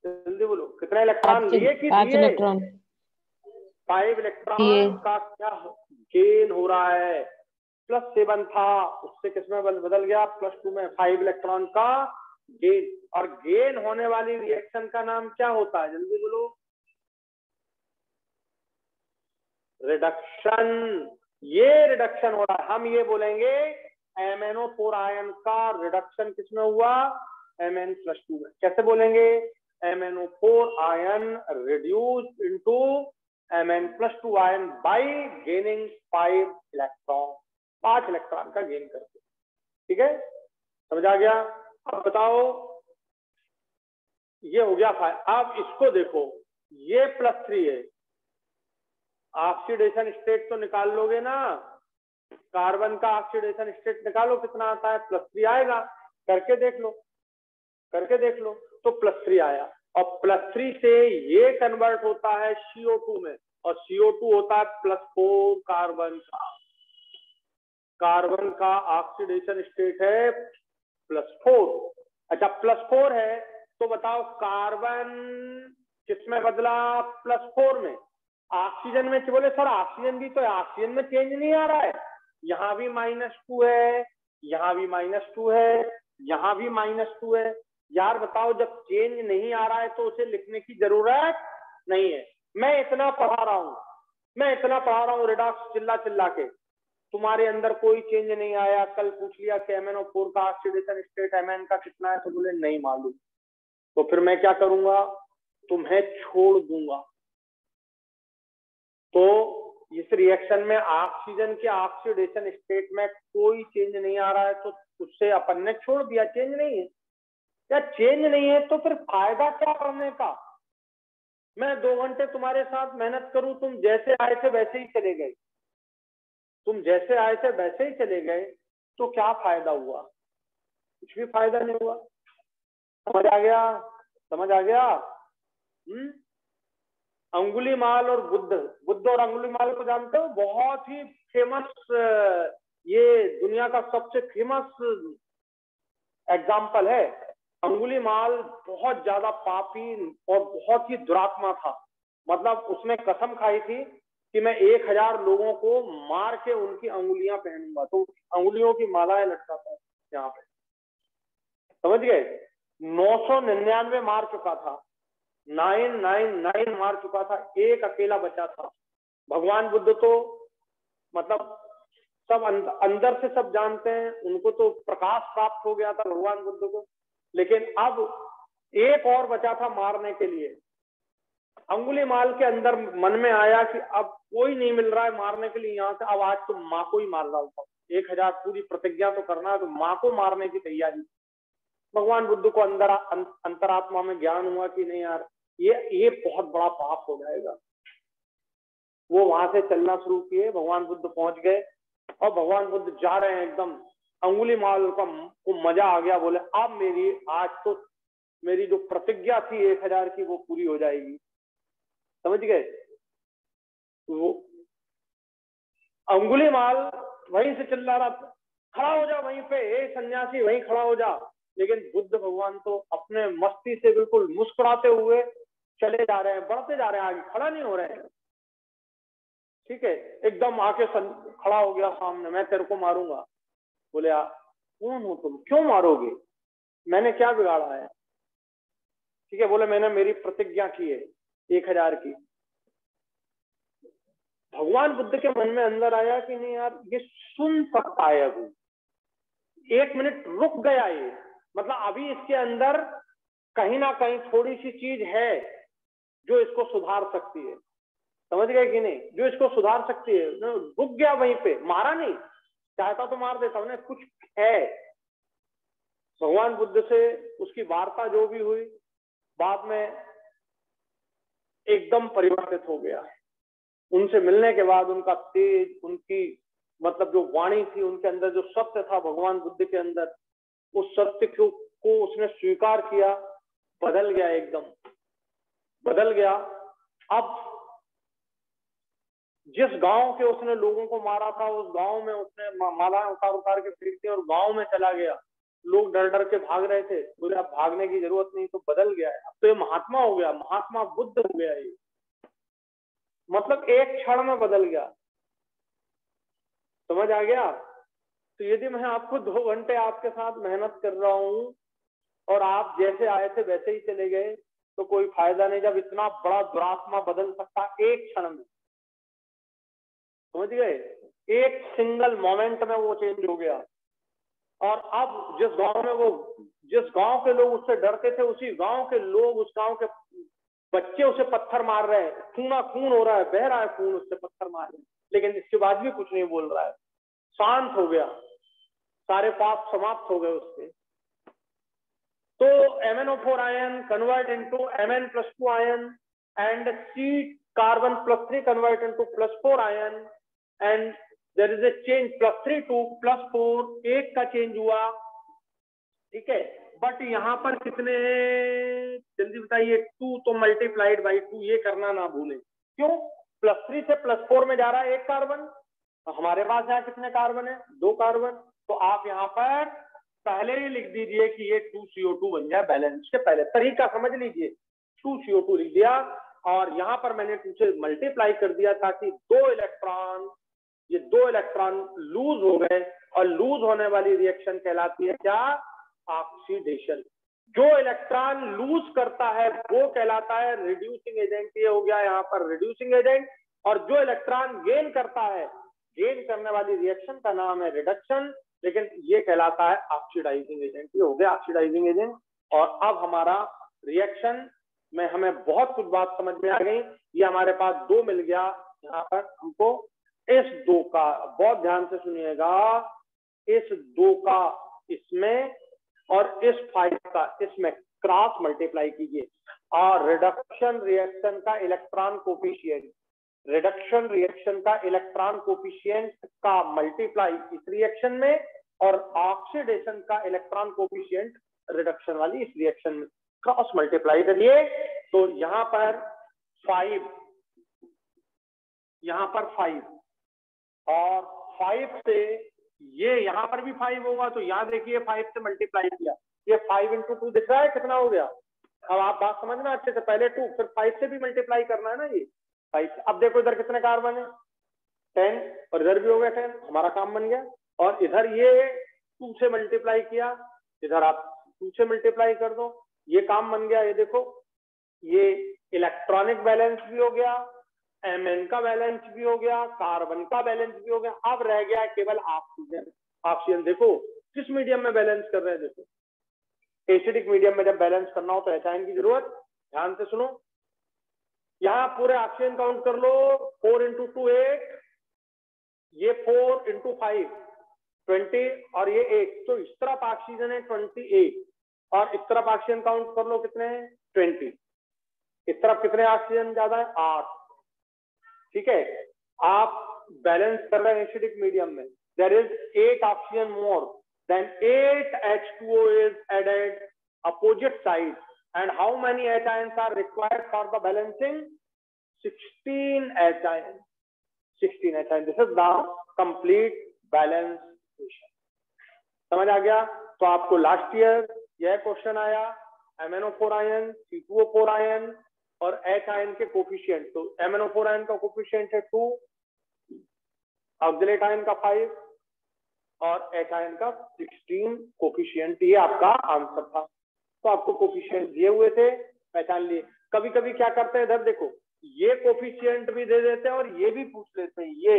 जल्दी बोलो, कितने इलेक्ट्रॉन लिए कि 5 इलेक्ट्रॉन। 5 इलेक्ट्रॉन का क्या गेन हो रहा है? +7 था, उससे किसमें बदल गया? +2 में। 5 इलेक्ट्रॉन का गेन, और गेन होने वाली रिएक्शन का नाम क्या होता है? जल्दी बोलो। रिडक्शन। ये रिडक्शन हो रहा है, हम ये बोलेंगे MnO4 आयन का रिडक्शन किसमें हुआ? Mn+2 में। कैसे बोलेंगे? MnO4 ion reduced into Mn+2 ion bye gaining 5 electron, 5 electron का गेन करके। ठीक है, समझ आ गया? अब बताओ, ये हो गया 5। अब इसको देखो, ये +3 है, ऑक्सीडेशन स्टेट तो निकाल लोगे ना, कार्बन का ऑक्सीडेशन स्टेट निकालो कितना आता है? +3 आएगा, करके देख लो, करके देख लो। तो +3 आया, और +3 से ये कन्वर्ट होता है CO2 में, और CO2 होता है +4 कार्बन का। कार्बन का ऑक्सीडेशन स्टेट है +4। अच्छा, +4 है तो बताओ कार्बन किसमें बदला? +4 में। ऑक्सीजन में बोले सर ऑक्सीजन भी तो है, ऑक्सीजन में चेंज नहीं आ रहा है, यहाँ भी -2 है, यहाँ भी -2 है, यहाँ भी -2 है। यार बताओ, जब चेंज नहीं आ रहा है तो उसे लिखने की जरूरत नहीं है। मैं इतना पढ़ा रहा हूँ, मैं इतना पढ़ा रहा हूँ रिडॉक्स चिल्ला चिल्ला के, तुम्हारे अंदर कोई चेंज नहीं आया। कल पूछ लिया कि MnO4 का ऑक्सीडेशन स्टेट Mn का कितना है, तो बोले नहीं मालूम, तो फिर मैं क्या करूंगा? तुम्हें छोड़ दूंगा। तो इस रिएक्शन में ऑक्सीजन के ऑक्सीडेशन स्टेट में कोई चेंज नहीं आ रहा है, तो उससे अपन ने छोड़ दिया, चेंज नहीं है। या चेंज नहीं है तो फिर फायदा क्या करने का? मैं 2 घंटे तुम्हारे साथ मेहनत करूं, तुम जैसे आए थे वैसे ही चले गए, तुम जैसे आए थे वैसे ही चले गए, तो क्या फायदा हुआ? कुछ भी फायदा नहीं हुआ। समझ आ गया? समझ आ गया? अंगुलीमाल और बुद्ध और अंगुलीमाल को जानते हो? बहुत ही फेमस, ये दुनिया का सबसे फेमस एग्जाम्पल है। अंगुलीमाल बहुत ज्यादा पापी और बहुत ही दुरात्मा था। मतलब उसने कसम खाई थी कि मैं 1000 लोगों को मार के उनकी अंगुलियां पहनूंगा, तो अंगुलियों की मालाएं लटकाता है यहाँ पे। समझ गए? 999 मार चुका था, 999 मार चुका था, एक अकेला बचा था। भगवान बुद्ध तो मतलब सब अंदर से सब जानते हैं, उनको तो प्रकाश प्राप्त हो गया था भगवान बुद्ध को, लेकिन अब एक और बचा था मारने के लिए। अंगुलीमाल के अंदर मन में आया कि अब कोई नहीं मिल रहा है मारने के लिए यहाँ से, अब आज तो माँ को ही मार डालता हूँ। 1000 पूरी प्रतिज्ञा तो करना है, तो माँ को मारने की तैयारी। भगवान बुद्ध को अंदर अंतरात्मा में ज्ञान हुआ कि नहीं यार, ये बहुत बड़ा पाप हो जाएगा। वो वहां से चलना शुरू किए, भगवान बुद्ध पहुंच गए और भगवान बुद्ध जा रहे हैं, एकदम अंगुलीमाल को मजा आ गया। बोले अब आज तो मेरी जो प्रतिज्ञा थी 1000 की वो पूरी हो जाएगी। समझ गए? वो अंगुलीमाल वहीं से चिल्ला रहा था, खड़ा हो जा वहीं पे, हे सन्यासी वहीं खड़ा हो जा। लेकिन बुद्ध भगवान तो अपने मस्ती से बिल्कुल मुस्कुराते हुए चले जा रहे हैं, बढ़ते जा रहे हैं, आगे खड़ा नहीं हो रहे हैं। ठीक है, एकदम आके खड़ा हो गया सामने, मैं तेरे को मारूंगा। बोले कौन हो तुम, क्यों मारोगे, मैंने क्या बिगाड़ा है? ठीक है, बोले मैंने मेरी प्रतिज्ञा की है 1000 की। भगवान बुद्ध के मन में अंदर आया कि नहीं यार, ये सुन सकता है अभी, 1 मिनट रुक गया ये, मतलब अभी इसके अंदर कहीं ना कहीं थोड़ी सी चीज है जो इसको सुधार सकती है। समझ गए कि नहीं? जो इसको सुधार सकती है। रुक गया वहीं पे, मारा नहीं, चाहता तो मार देता, उन्हें कुछ है। भगवान बुद्ध से उसकी वार्ता जो भी हुई, बाद में एकदम परिवर्तित हो गया। उनसे मिलने के बाद उनका तेज, उनकी मतलब जो वाणी थी, उनके अंदर जो सत्य था भगवान बुद्ध के अंदर, उस सत्य को उसने स्वीकार किया, बदल गया, एकदम बदल गया। अब जिस गांव के उसने लोगों को मारा था, उस गांव में उसने माला उतार उतार के फेंकती और गांव में चला गया। लोग डर डर के भाग रहे थे, बोले अब भागने की जरूरत नहीं, तो बदल गया है, अब तो ये महात्मा हो गया, महात्मा बुद्ध हो गया ये, मतलब एक क्षण में बदल गया। समझ आ गया? तो यदि मैं आपको 2 घंटे आपके साथ मेहनत कर रहा हूं और आप जैसे आए थे वैसे ही चले गए, तो कोई फायदा नहीं, जब इतना बड़ा दुरात्मा बदल सकता एक क्षण में। समझ गए? एक सिंगल मोमेंट में वो चेंज हो गया। और अब जिस गांव के लोग उससे डरते थे, उसी गांव के लोग, उस गांव के बच्चे उसे पत्थर मार रहे हैं, खूना खून हो रहा है, बह रहा है खून, उससे पत्थर मार रहे हैं, लेकिन इसके बाद भी कुछ नहीं बोल रहा है, शांत हो गया, सारे पाप समाप्त हो गए उसके। तो MnO4 ion convert into Mn+2 ion and C carbon +3 convert into +4 ion and there is a change +3 to +4, एक का चेंज हुआ। ठीक है, बट यहाँ पर कितने, जल्दी बताइए, 2 तो मल्टीप्लाइड बाई 2, ये करना ना भूलें। क्यों? +3 से +4 में जा रहा है 1 कार्बन, हमारे पास यहाँ कितने कार्बन है? 2 कार्बन। तो आप यहाँ पर पहले ही लिख दीजिए कि ये 2CO2 बन जाए बैलेंस के पहले, तरीका समझ लीजिए। 2CO2 लिख दिया और यहाँ पर मैंने 2 से मल्टीप्लाई कर दिया ताकि 2 इलेक्ट्रॉन लूज हो गए, और लूज होने वाली रिएक्शन कहलाती है क्या? ऑक्सीडेशन। जो इलेक्ट्रॉन लूज करता है वो कहलाता है रिड्यूसिंग एजेंट, ये हो गया यहाँ पर रिड्यूसिंग एजेंट। और जो इलेक्ट्रॉन गेन करता है, गेन करने वाली रिएक्शन का नाम है रिडक्शन, लेकिन ये कहलाता है ऑक्सीडाइजिंग एजेंट, ये हो गया ऑक्सीडाइजिंग एजेंट। और अब हमारा रिएक्शन में हमें बहुत कुछ बात समझ में आ गई। ये हमारे पास 2 मिल गया, यहाँ पर हमको इस दो का, बहुत ध्यान से सुनिएगा, इस दो का इसमें और इस 5 का इसमें क्रॉस मल्टीप्लाई कीजिए और रिडक्शन रिएक्शन का इलेक्ट्रॉन कोफिशिएंट, रिडक्शन रिएक्शन का इलेक्ट्रॉन कोफिशिएंट का मल्टीप्लाई इस रिएक्शन में और ऑक्सीडेशन का इलेक्ट्रॉन कोफिशिएंट रिडक्शन वाली इस रिएक्शन में क्रॉस मल्टीप्लाई करिए। तो यहाँ पर 5, यहाँ पर 5 और 5 से ये यहाँ पर भी 5 होगा, तो यहाँ देखिए 5 से मल्टीप्लाई किया, ये 5 into 2 दिख रहा है कितना हो गया। अब आप बात समझना अच्छे से, पहले 2 फिर 5 से भी मल्टीप्लाई करना है ना, ये 5। अब देखो इधर कितने कार्बन है 10 और इधर भी हो गया 10, हमारा काम बन गया। और इधर ये 2 से मल्टीप्लाई किया, इधर आप 2 से मल्टीप्लाई कर दो, ये काम बन गया। ये देखो ये इलेक्ट्रॉनिक बैलेंस भी हो गया, Mn का बैलेंस भी हो गया, कार्बन का बैलेंस भी हो गया। अब रह गया केवल ऑक्सीजन। ऑक्सीजन देखो किस मीडियम में बैलेंस कर रहे हैं, देखो एसिडिक मीडियम में जब बैलेंस करना हो तो एचाइन की जरूरत, ध्यान से सुनो। यहाँ पूरे ऑक्सीजन काउंट कर लो, 4 into 2 8, ये 4 into 5 20 और ये 8, तो इस तरफ ऑक्सीजन है 28 और इस तरफ ऑक्सीजन काउंट कर लो कितने हैं 20। इस तरफ कितने ऑक्सीजन ज्यादा है 8, ठीक है। आप बैलेंस कर रहे हैं एसिडिक मीडियम में, there is 8 oxygen more than 8 H2O is added opposite side and how many H ions are required for the balancing? 16 H ions, 16 H ions. This is the complete balance equation. समझ आ गया। तो आपको last year यह question आया, MnO4 ion, C2O4 ion और H ion के coefficient. तो MnO4 ion का कोफिशिएंट है 2, ऑक्सिलेट आयन का 5 और H आयन का 16 कोफिशिएंट। ये आपका आंसर था। तो आपको कोफिशिएंट दिए हुए थे, पहचान लिए। कभी कभी क्या करते हैं, इधर देखो ये कोफिशिएंट भी दे देते हैं और ये भी पूछ लेते हैं, ये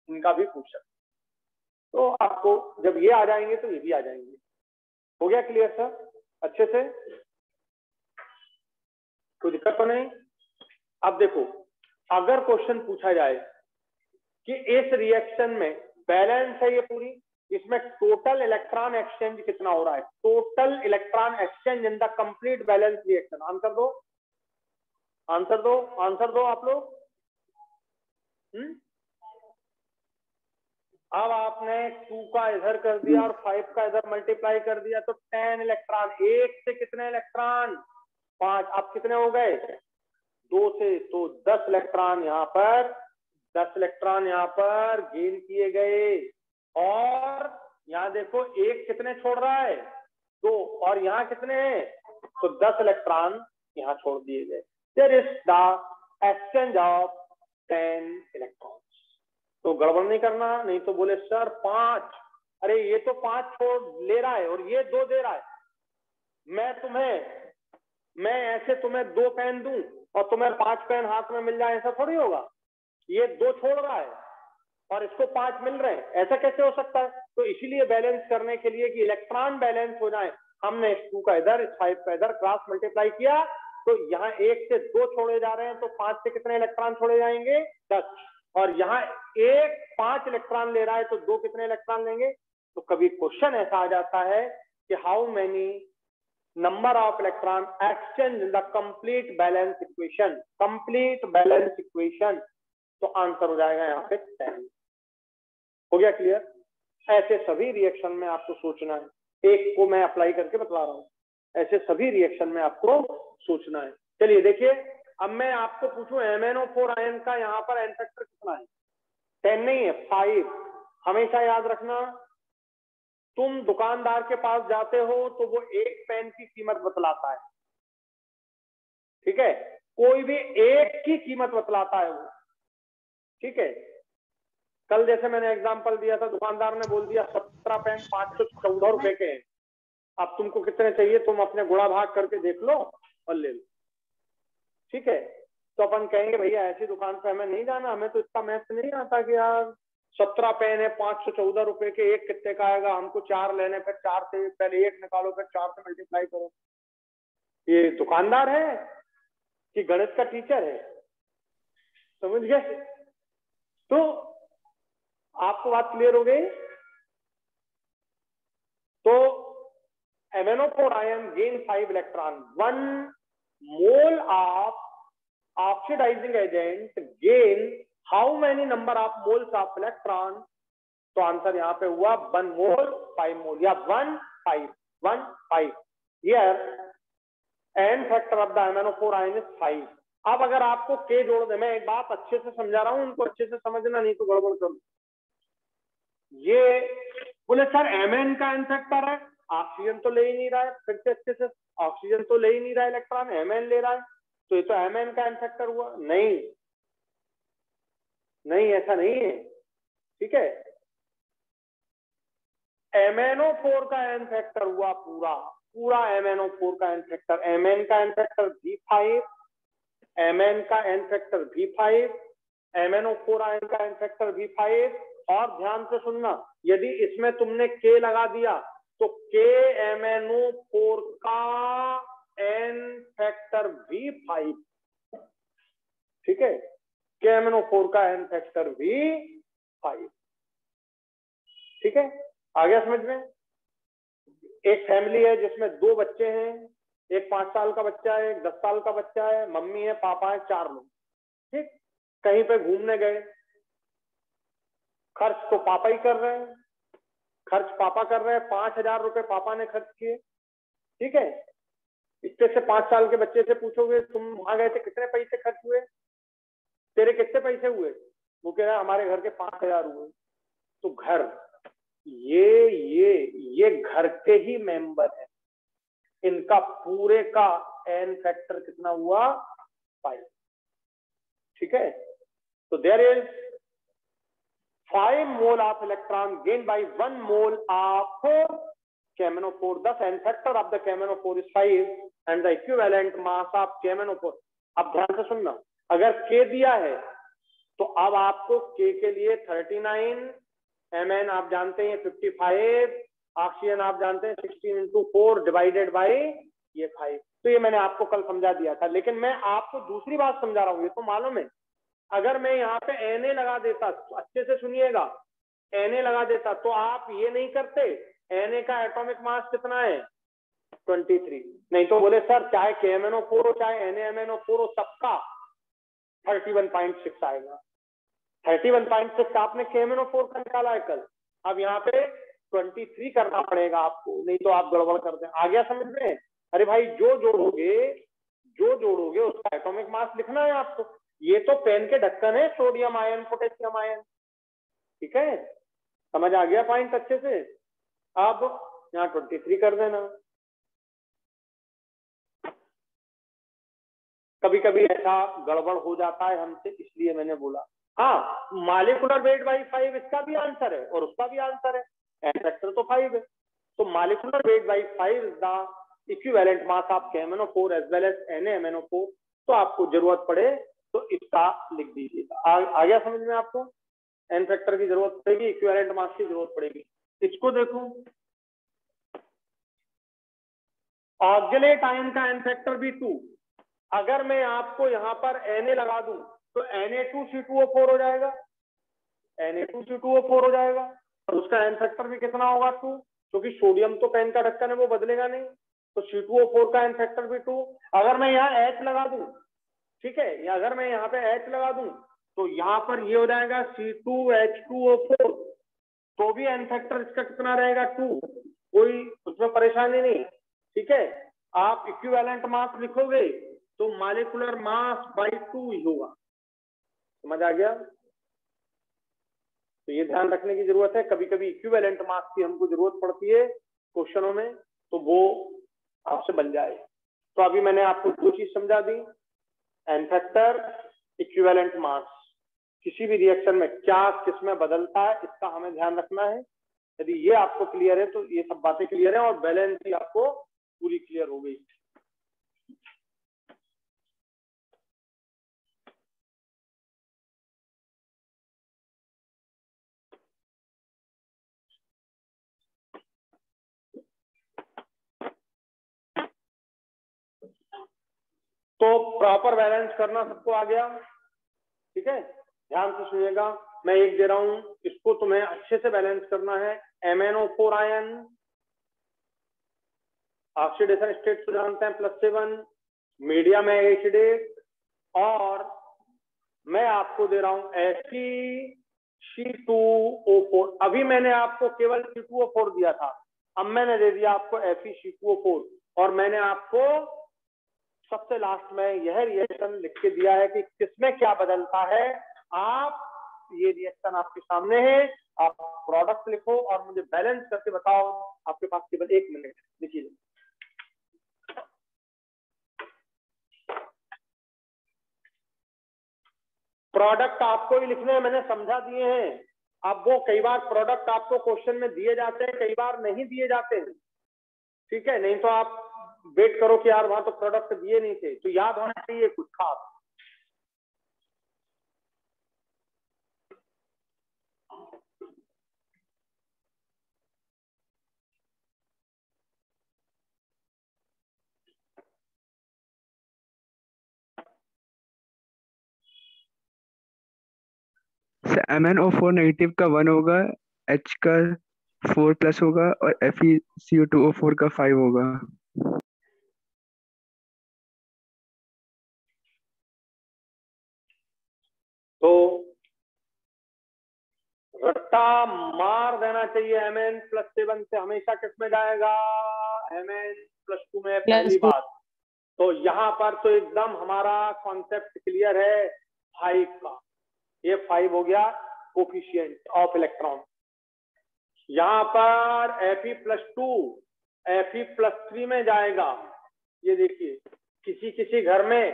इनका भी पूछ सकते। तो आपको जब ये आ जाएंगे तो ये भी आ जाएंगे। हो गया क्लियर सर अच्छे से, कोई दिक्कत तो नहीं। अब देखो अगर क्वेश्चन पूछा जाए कि इस रिएक्शन में बैलेंस है ये पूरी, इसमें टोटल इलेक्ट्रॉन एक्सचेंज कितना हो रहा है, total electron exchange in the complete balance reaction, answer दो, आंसर दो, आंसर दो आप लोग। अब आपने 2 का इधर कर दिया और 5 का इधर मल्टीप्लाई कर दिया, तो 10 इलेक्ट्रॉन, 1 से कितने इलेक्ट्रॉन 5, अब कितने हो गए 2 से, तो 10 इलेक्ट्रॉन यहाँ पर, 10 इलेक्ट्रॉन यहाँ पर गेन किए गए। और यहाँ देखो 1 कितने छोड़ रहा है 2 और यहाँ कितने हैं, तो 10 इलेक्ट्रॉन यहाँ छोड़ दिए गए। There is the exchange of 10 electrons. तो गड़बड़ नहीं करना, नहीं तो बोले सर 5, अरे ये तो 5 छोड़ ले रहा है और ये 2 दे रहा है, मैं ऐसे तुम्हें 2 पेन दूं और तुम्हें 5 पेन हाथ में मिल जाए, ऐसा थोड़ी होगा। ये 2 छोड़ रहा है और इसको 5 मिल रहे हैं, ऐसा कैसे हो सकता है। तो इसीलिए बैलेंस करने के लिए कि इलेक्ट्रॉन बैलेंस हो जाए, हमने इस 2 का इधर, इस 5 का इधर क्रॉस मल्टीप्लाई किया, तो यहाँ 1 से 2 छोड़े जा रहे हैं, तो 5 से कितने इलेक्ट्रॉन छोड़े जाएंगे 10, और यहाँ 1 5 इलेक्ट्रॉन ले रहा है, तो 2 कितने इलेक्ट्रॉन लेंगे। तो कभी क्वेश्चन ऐसा आ जाता है कि how many number of electron exchange in the complete balance equation, complete balance equation, तो आंसर हो जाएगा यहाँ पे 10। हो गया क्लियर। ऐसे सभी रिएक्शन में आपको सोचना है, एक को मैं अप्लाई करके बतला रहा हूँ, ऐसे सभी रिएक्शन में आपको सोचना है। चलिए देखिए, अब मैं आपको पूछूं MnO4 आयन का यहाँ पर एन फैक्टर कितना है, 10 नहीं है 5। हमेशा याद रखना, तुम दुकानदार के पास जाते हो तो वो 1 पेन की कीमत बतलाता है, ठीक है, कोई भी 1 की कीमत बतलाता है वो, ठीक है। कल जैसे मैंने एग्जांपल दिया था, दुकानदार ने बोल दिया 17 पेन 514 रुपए के हैं, अब तुमको कितने चाहिए तुम अपने गुणा भाग करके देख लो और ले लो, ठीक है। तो अपन कहेंगे भैया ऐसी दुकान पे हमें नहीं जाना, हमें तो इतना मैथ नहीं आता कि यार 17 पेन है 514 रुपए के, 1 कितने का आएगा, हमको 4 लेने, फिर 4 से पहले 1 निकालो, फिर 4 से मल्टीप्लाई करो। ये दुकानदार है कि गणित का टीचर है, समझ गए। तो आपको बात क्लियर हो गई। तो MnO4 ion gain 5 electron. 1 mole of oxidizing agent gain how many number of moles of electron? तो आंसर यहाँ पे हुआ 1 मोल 5 मोल या 1 5 1 5। Here n factor of the MnO4 ion is 5। अब अगर आपको K जोड़ दे, मैं एक बात अच्छे से समझा रहा हूं, इनको अच्छे से समझना, नहीं तो गड़बड़ कर। ये बोले सर Mn का n फैक्टर है, ऑक्सीजन तो ले ही नहीं रहा है, फिर से अच्छे से, ऑक्सीजन तो ले ही नहीं रहा है इलेक्ट्रॉन, Mn ले रहा है, तो ये तो Mn का n फैक्टर हुआ। नहीं नहीं, ऐसा नहीं है, ठीक है। MnO4 का n फैक्टर हुआ पूरा पूरा MnO4 का n फैक्टर, Mn का n फैक्टर V5, Mn का n factor V5, MnO4 ion का n फैक्टर V5। और ध्यान से सुनना, यदि इसमें तुमने K लगा दिया तो K MnO4 का n फैक्टर V5, ठीक है, K MnO4 का n फैक्टर V5, ठीक है। आ गया समझ में। एक फैमिली है जिसमें 2 बच्चे हैं, एक 5 साल का बच्चा है, एक 10 साल का बच्चा है, मम्मी है, पापा है, 4 लोग, ठीक। कहीं पे घूमने गए, खर्च तो पापा ही कर रहे हैं, खर्च पापा कर रहे हैं, 5,000 रुपए पापा ने खर्च किए, ठीक है। इससे से 5 साल के बच्चे से पूछोगे तुम वहां गए थे कितने पैसे खर्च हुए, तेरे कितने पैसे हुए, वो कह रहा है हमारे घर के 5,000 हुए। तो घर, ये घर के ही मेंबर है, इनका पूरे का n फैक्टर कितना हुआ 5, ठीक है। तो there is 5 mole of electron gain by 1 mole of KMnO4, thus n factor of the KMnO4 is 5 and the equivalent mass of KMnO4। अब ध्यान से सुनना, अगर K दिया है तो अब आपको K के लिए 39, Mn आप जानते हैं 55, ऑक्सीजन आप जानते हैं 16 × 4 डिवाइडेड बाई ये 5। तो ये मैंने आपको कल समझा दिया था, लेकिन मैं आपको दूसरी बात समझा रहा हूं, ये तो मालूम है। अगर मैं यहाँ पे Na लगा देता, तो अच्छे से सुनिएगा, Na लगा देता तो आप ये नहीं करते, Na का एटॉमिक मास कितना है 23। नहीं तो बोले सर चाहे KMnO4 हो चाहे NaMnO4 हो, सबका 31.6 आएगा। 31.6 आपने KMnO4 का निकाला है कल, अब यहाँ पे 23 करना पड़ेगा आपको, नहीं तो आप गड़बड़ कर दें। आ गया समझ में। अरे भाई जो जोड़ोगे उसका एटॉमिक मास लिखना है आपको। ये तो पेन के ढक्कन है, सोडियम आयन, पोटेशियम आयन, ठीक है। समझ आ गया पॉइंट अच्छे से। अब यहाँ 23 कर देना। कभी कभी ऐसा गड़बड़ हो जाता है हमसे, इसलिए मैंने बोला। हाँ, मॉलिक्यूलर वेट बाई 5 इसका भी आंसर है और उसका भी आंसर है, n फैक्टर तो 5 है। तो molecular weight by 5 is the equivalent mass of KMnO4 as well as NaMnO4। तो आपको जरूरत पड़े तो इसका लिख दीजिएगा। आ गया समझ में आपको। n फैक्टर की जरूरत पड़ेगी, इक्विवेलेंट मास की जरूरत पड़ेगी। इसको देखो, ऑक्जेलेट आयन का n फैक्टर भी 2। अगर मैं आपको यहाँ पर Na लगा दूं तो Na2C2O4 हो जाएगा, Na2C2O4 हो जाएगा, और उसका n फैक्टर भी कितना होगा 2, क्योंकि सोडियम तो पेन का ढक्कन है, वो बदलेगा नहीं, तो C2O4 का n फैक्टर भी 2। अगर मैं यहाँ H लगा दूं, ठीक है, या अगर मैं यहाँ पे H लगा दूं तो यहाँ पर ये हो जाएगा C2H2O4, तो भी n फैक्टर इसका कितना रहेगा 2, कोई उसमें परेशानी नहीं, ठीक है। आप इक्विवेलेंट मास लिखोगे तो मॉलिक्यूलर मास बाई 2 ही होगा। समझ आ गया। तो ये ध्यान रखने की जरूरत है, कभी कभी इक्विवेलेंट मास की हमको जरूरत पड़ती है क्वेश्चनों में, तो वो आपसे बन जाए। तो अभी मैंने आपको 2 चीज समझा दी, n फैक्टर, इक्विवेलेंट मास। किसी भी रिएक्शन में क्या किसमें बदलता है इसका हमें ध्यान रखना है। यदि ये आपको क्लियर है तो ये सब बातें क्लियर है और बैलेंस भी आपको पूरी क्लियर हो गई। तो प्रॉपर बैलेंस करना सबको आ गया, ठीक है। ध्यान से सुनिएगा, मैं एक दे रहा हूं, इसको तुम्हें अच्छे से बैलेंस करना है। MnO4 आयन ऑक्सीडेशन स्टेट को जानते हैं +7, मीडियम है एसिडिक, और मैं आपको दे रहा हूं FeC2O4। अभी मैंने आपको केवल C2O4 दिया था, अब मैंने दे दिया आपको FeC2O4, और मैंने आपको सबसे लास्ट में यह रिएक्शन लिख के दिया है कि किसमें क्या बदलता है। आप ये रिएक्शन आपके सामने है, आप प्रोडक्ट लिखो और मुझे बैलेंस करके बताओ। आपके पास केवल 1 मिनट लिखिए। प्रोडक्ट आपको ही लिखने हैं, मैंने समझा दिए हैं। अब वो कई बार प्रोडक्ट आपको क्वेश्चन में दिए जाते हैं, कई बार नहीं दिए जाते हैं, ठीक है। नहीं तो आप वेट करो कि यार वहां तो प्रोडक्ट दिए नहीं थे, तो याद होना चाहिए कुछ खास। MnO4 नेगेटिव का 1 होगा, H का 4+ होगा और FeCO2O4 का 5 होगा। तो रट्टा मार देना चाहिए। Mn+7 से हमेशा किस में जाएगा? Mn+2 में। पहली बात तो यहाँ पर तो एकदम हमारा कॉन्सेप्ट क्लियर है 5 का। ये 5 हो गया कोफिशिएंट ऑफ इलेक्ट्रॉन। यहाँ पर Fe+2 Fe+3 में जाएगा। ये देखिए, किसी किसी घर में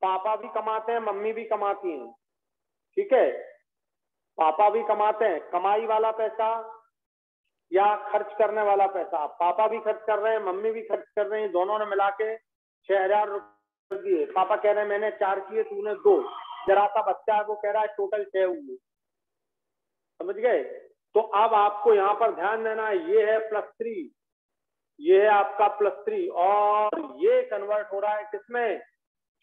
पापा भी कमाते हैं, मम्मी भी कमाती हैं, ठीक है। पापा भी कमाते हैं, कमाई वाला पैसा या खर्च करने वाला पैसा। पापा भी खर्च कर रहे हैं, मम्मी भी खर्च कर रहे हैं, दोनों ने मिला के 6000 रुपये दिए। पापा कह रहे हैं मैंने 4 किए, तूने 2। जरा सा बच्चा है वो कह रहा है टोटल 6 हुए। समझ गए? तो अब आपको यहाँ पर ध्यान देना है, ये है +3, ये है आपका +3, और ये कन्वर्ट हो रहा है किसमें?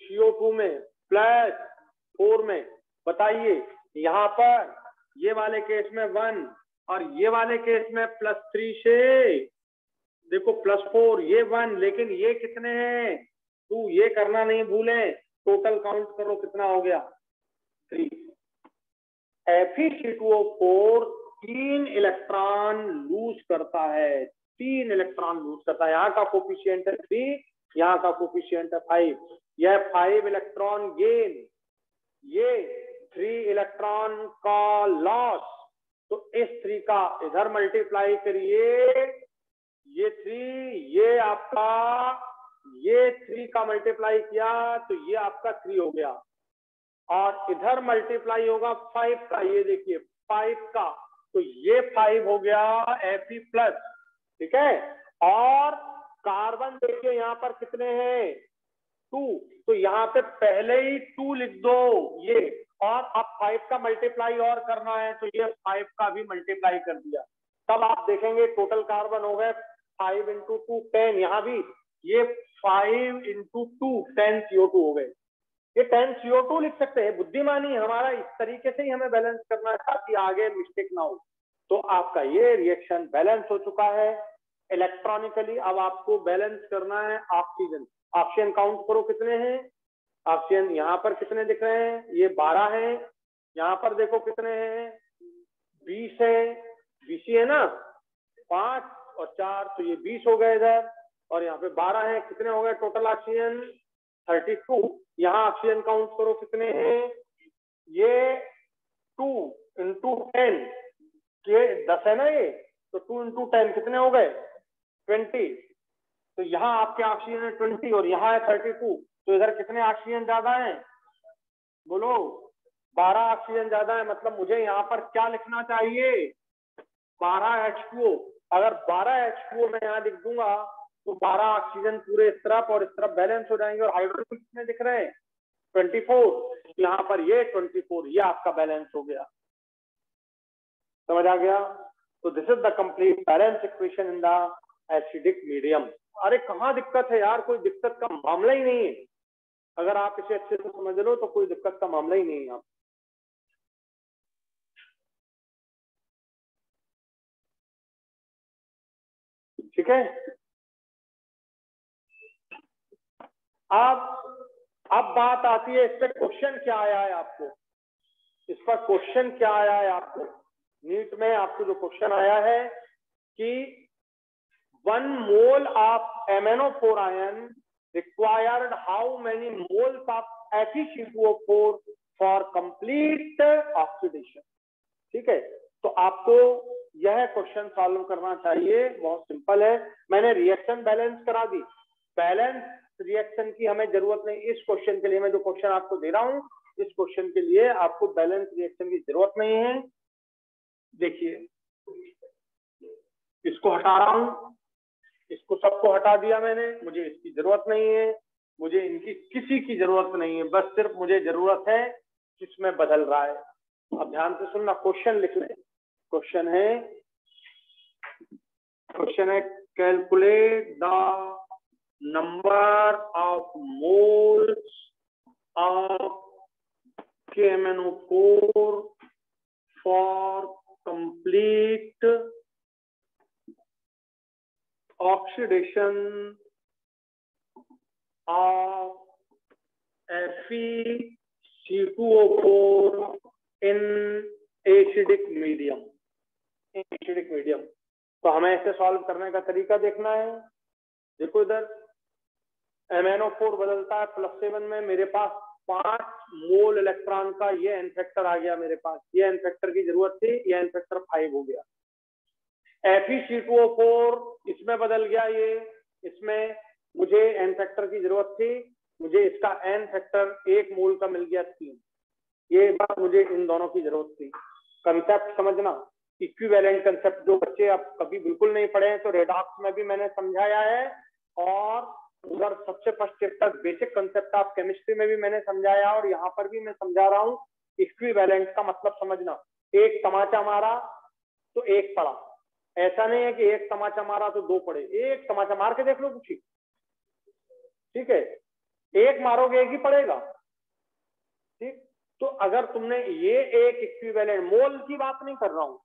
CO2 में, +4 में। बताइए, यहाँ पर ये वाले केस में 1 और ये वाले केस में +3 से देखो +4, ये 1, लेकिन ये कितने हैं? 2। ये करना नहीं भूलें, टोटल काउंट करो कितना हो गया? 3। FeC2O4 3 इलेक्ट्रॉन लूज करता है, 3 इलेक्ट्रॉन लूज करता है। यहाँ का कोफिशिएंट है 3, यहाँ का कोफिशिएंट है 5। यह 5 इलेक्ट्रॉन गेन, ये 3 इलेक्ट्रॉन का लॉस। तो इस 3 का इधर मल्टीप्लाई करिए, ये 3, ये आपका, ये 3 का मल्टीप्लाई किया तो ये आपका 3 हो गया, और इधर मल्टीप्लाई होगा 5 का। ये देखिए 5 का, तो ये 5 हो गया Fe+, ठीक है। और कार्बन देखिए यहाँ पर कितने हैं? 2। तो यहाँ पे पहले ही 2 लिख दो ये, और अब 5 का मल्टीप्लाई और करना है, तो ये 5 का भी मल्टीप्लाई कर दिया। तब आप देखेंगे टोटल कार्बन हो गए 5 × 2 10। यहाँ भी ये 5 × 2 10 CO2 हो गए। ये 10 CO2 लिख सकते हैं। बुद्धिमानी हमारा इस तरीके से ही हमें बैलेंस करना है ताकि आगे मिस्टेक ना हो। तो आपका ये रिएक्शन बैलेंस हो चुका है इलेक्ट्रॉनिकली। अब आपको बैलेंस करना है ऑक्सीजन। ऑक्सीजन काउंट करो कितने हैं? ऑक्सीजन यहाँ पर कितने दिख रहे हैं? ये 12 हैं। यहाँ पर देखो कितने हैं? 20 है। 20 है ना? 5 और 4, तो ये 20 हो गए इधर, और यहाँ पे 12 है। कितने हो गए टोटल ऑक्सीजन? 32। यहाँ ऑक्सीजन काउंट करो कितने हैं? ये 2 × 10 के 10 है ना ये, तो 2 × 10 कितने हो गए? 20। तो यहाँ आपके ऑक्सीजन है 20 और यहाँ है 32, तो इधर कितने ऑक्सीजन ज्यादा है? बोलो। 12 ऑक्सीजन ज्यादा है। मतलब मुझे यहाँ पर क्या लिखना चाहिए? 12 H2O। अगर 12 H2O मैं यहाँ लिख दूंगा तो 12 ऑक्सीजन पूरे इस तरफ और इस तरफ बैलेंस हो जाएंगे। और हाइड्रोजन कितने दिख रहे हैं? 24। यहाँ पर ये 24, ये आपका बैलेंस हो गया। समझ आ गया? तो this is the complete balance equation in the acidic medium. अरे कहाँ दिक्कत है यार? कोई दिक्कत का मामला ही नहीं है। अगर आप इसे अच्छे से समझ लो तो कोई दिक्कत का मामला ही नहीं है। आप ठीक है। अब बात आती है इस पे क्वेश्चन क्या आया है आपको, इस पर क्वेश्चन क्या आया है आपको नीट में। आपको जो क्वेश्चन आया है कि 1 mole of MnO4 ion required how many moles of Fe2O4 for complete oxidation। ठीक है, तो आपको यह क्वेश्चन सॉल्व करना चाहिए, बहुत सिंपल है। मैंने रिएक्शन बैलेंस करा दी, बैलेंस रिएक्शन की हमें जरूरत नहीं इस क्वेश्चन के लिए। मैं जो क्वेश्चन आपको दे रहा हूं इस क्वेश्चन के लिए आपको बैलेंस रिएक्शन की जरूरत नहीं है। देखिए इसको हटा रहा हूं, इसको सबको हटा दिया मैंने, मुझे इसकी जरूरत नहीं है, मुझे इनकी किसी की जरूरत नहीं है, बस सिर्फ मुझे जरूरत है किसमें बदल रहा है। अब ध्यान से सुनना, क्वेश्चन लिख लें। क्वेश्चन है calculate the number of moles of KMnO4 for complete oxidation of Fe2O4 in acidic medium। Acidic medium. तो हमें इसे सॉल्व करने का तरीका देखना है। देखो इधर MnO4 बदलता है +7 में, मेरे पास 5 मोल इलेक्ट्रॉन का ये एन फैक्टर आ गया मेरे पास, ये एन फैक्टर की जरूरत थी, ये एन फैक्टर 5 हो गया। Fe2O4 इसमें बदल गया, ये इसमें मुझे एन फैक्टर की जरूरत थी, मुझे इसका एन फैक्टर 1 मोल का मिल गया 3। ये बात मुझे इन दोनों की जरूरत थी। कंसेप्ट समझना, इक्विवेलेंट कंसेप्ट जो बच्चे आप कभी बिल्कुल नहीं पढ़े हैं तो रेडॉक्स में भी मैंने समझाया है, और उधर सबसे first chapter basic concept of chemistry में भी मैंने समझाया, और यहाँ पर भी मैं समझा रहा हूँ। इक्विवेलेंट का मतलब समझना, एक तमाचा मारा तो एक पड़ा, ऐसा नहीं है कि एक तमाचा मारा तो 2 पड़े। एक तमाचा मार के देख लो कुछ, ठीक है, एक मारोगे एक ही पड़ेगा। ठीक, तो अगर तुमने ये एक इक्विवेलेंट, मोल की बात नहीं कर रहा हूं,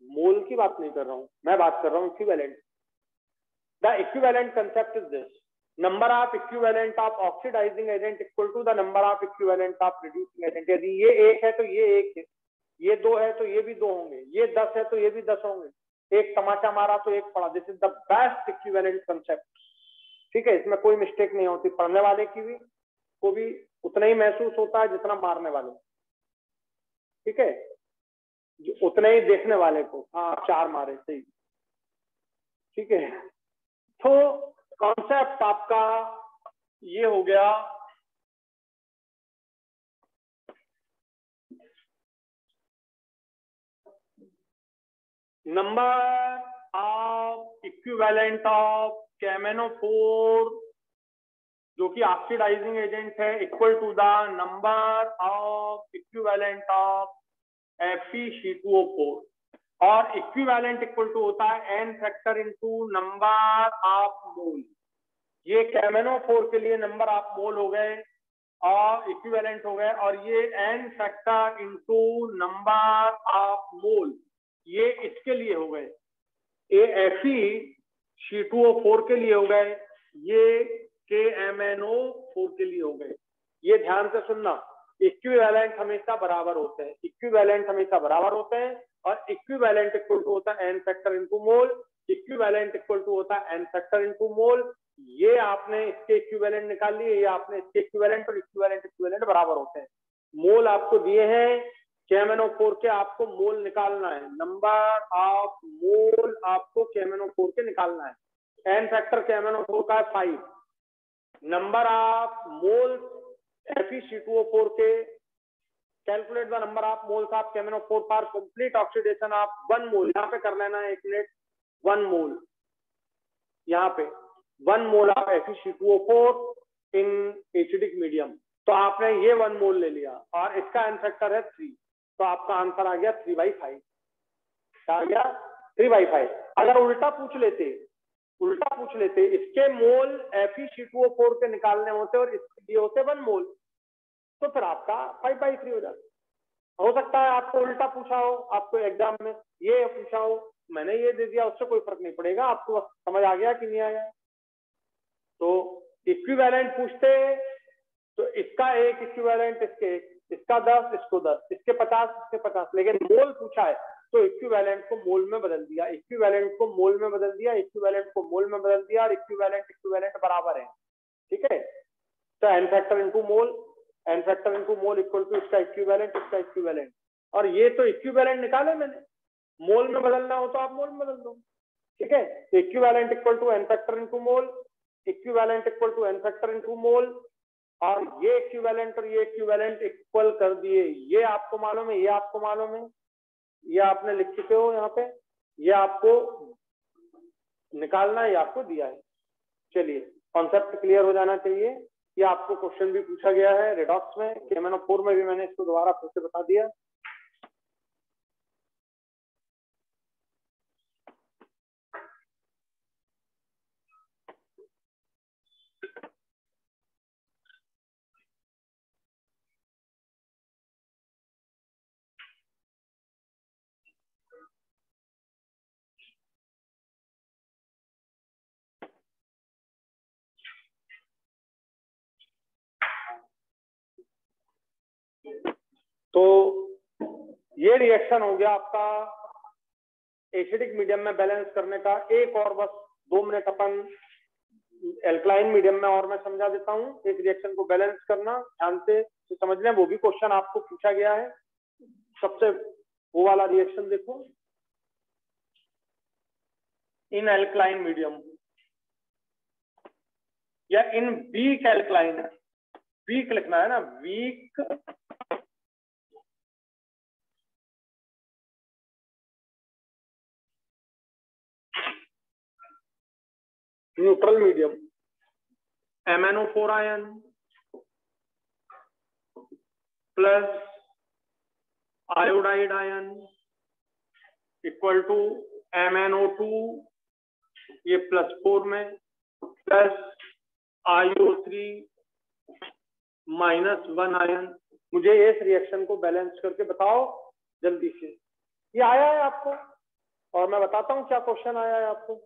मोल की बात नहीं कर रहा हूं, मैं बात कर रहा हूं equivalent. The equivalent concept is this, number of equivalent of oxidising agent equal to the number of equivalent of reducing agent. यदि ये 1 है तो ये 1 है, ये 2 है तो ये भी 2 होंगे, ये 10 है तो ये भी 10 होंगे। एक तमाचा मारा तो एक पड़ा। This is the best equivalent concept. ठीक है, इसमें कोई मिस्टेक नहीं होती, पढ़ने वाले की भी को भी उतना ही महसूस होता है जितना मारने वाले। ठीक है, उतना ही देखने वाले को, हाँ 4 मारे सही। ठीक है, तो कॉन्सेप्ट आपका ये हो गया। Number of equivalent of KMnO4 जो कि ऑक्सीडाइजिंग एजेंट है equal to the number of equivalent of Fe2O4, और इक्विवेलेंट इक्वल टू होता है N factor into number of mole. ये KMnO4 के लिए नंबर ऑफ मोल हो गए और इक्विवेलेंट हो गए, और ये N factor into number of mole ये इसके लिए हो गए, ये Fe2O4 के लिए हो गए, ये KMnO4 के लिए हो गए। ये ध्यान से सुनना, इक्विवेलेंट हमेशा बराबर होते हैं, इक्विवेलेंट हमेशा बराबर होते हैं, और इक्विवेलेंट इक्वल टू होता है N factor into mole, equivalent equal to होता है एन फैक्टर इनटू मोल। ये आपने इसके इक्विवेलेंट निकाल लिए, ये आपने इसके इक्विवेलेंट, और इक्विवेलेंट बराबर होते हैं। मोल आपको दिए हैं KMnO4 के, आपको मोल निकालना है, नंबर ऑफ मोल आपको KMnO4 के निकालना है। एन फैक्टर KMnO4 का है 5, नंबर ऑफ मोल Fe2O4 के, calculate the number of moles of KMnO4 for complete oxidation of 1 मोल। यहाँ पे कर लेना है 1 मिनट, 1 मोल, यहाँ पे 1 mole of Fe2O4 in acidic medium. तो आपने ये 1 मोल ले लिया और इसका एन फैक्टर है 3, तो आपका आंसर आ गया 3/5। क्या आ गया? 3/5। अगर उल्टा पूछ लेते इसके मोल Fe2O4 के निकालने होते और इसके लिए होते 1 मोल, तो फिर आपका 5/3 हो जाता। हो सकता है आपको उल्टा पूछा हो, आपको एग्जाम में ये पूछा हो मैंने ये दे दिया, उससे कोई फर्क नहीं पड़ेगा। आपको समझ आ गया कि नहीं आया? तो इक्विवेलेंट पूछते तो इसका एक इक्विवेलेंट, इसके एक, इसका 10, इसको 10, इसके 50, इसके 50, लेकिन मोल पूछा है तो इक्विवेलेंट को मोल में बदल दिया, इक्विवेलेंट को मोल में बदल दिया, इक्विवेलेंट को मोल में बदल दिया, और इक्विवेलेंट इक्विवेलेंट बराबर है। ठीक है, तो N factor into mole, N factor into mole equal to इसका इक्विवेलेंट, इसका इक्विवेलेंट। और ये तो इक्विवेलेंट निकाले मैंने, मोल में बदलना हो तो आप मोल में बदल दो। ठीक है, तो equivalent equal to N factor into mole, equivalent equal to N factor into mole, और ये इक्विवेलेंट और ये इक्विवेलेंट इक्वल कर दिए। ये आपको मालूम है, ये आपको मालूम है, ये आपने लिख चुके हो यहाँ पे, ये आपको निकालना है, ये आपको दिया है। चलिए, कॉन्सेप्ट क्लियर हो जाना चाहिए। ये आपको क्वेश्चन भी पूछा गया है रेडॉक्स में, KMnO4 में भी मैंने इसको दोबारा फिर से बता दिया। तो ये रिएक्शन हो गया आपका एसिडिक मीडियम में बैलेंस करने का। एक और बस 2 मिनट अपन एल्कलाइन मीडियम में और मैं समझा देता हूँ। एक रिएक्शन को बैलेंस करना ध्यान से समझ लें, वो भी क्वेश्चन आपको पूछा गया है। सबसे वो वाला रिएक्शन देखो, इन एल्कलाइन मीडियम या इन वीक एल्कलाइन, वीक लिखना है ना, weak neutral medium, MnO4 ion plus iodide ion equal to MnO2, ये +4 में, प्लस IO3 -1 आयन। मुझे इस रिएक्शन को बैलेंस करके बताओ जल्दी से। ये आया है आपको, और मैं बताता हूं क्या क्वेश्चन आया है आपको।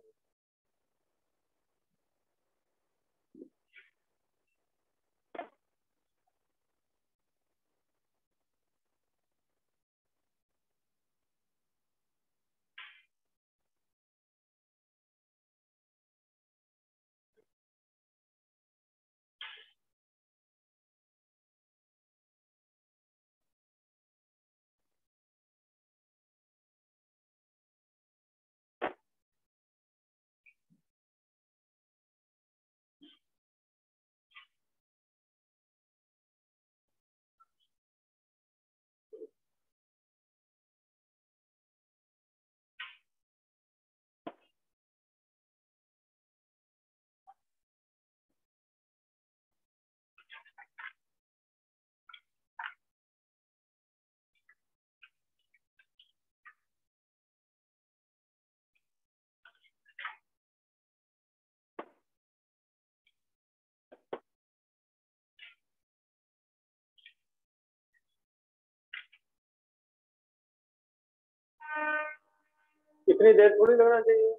इतनी देर थोड़ी लगना चाहिए।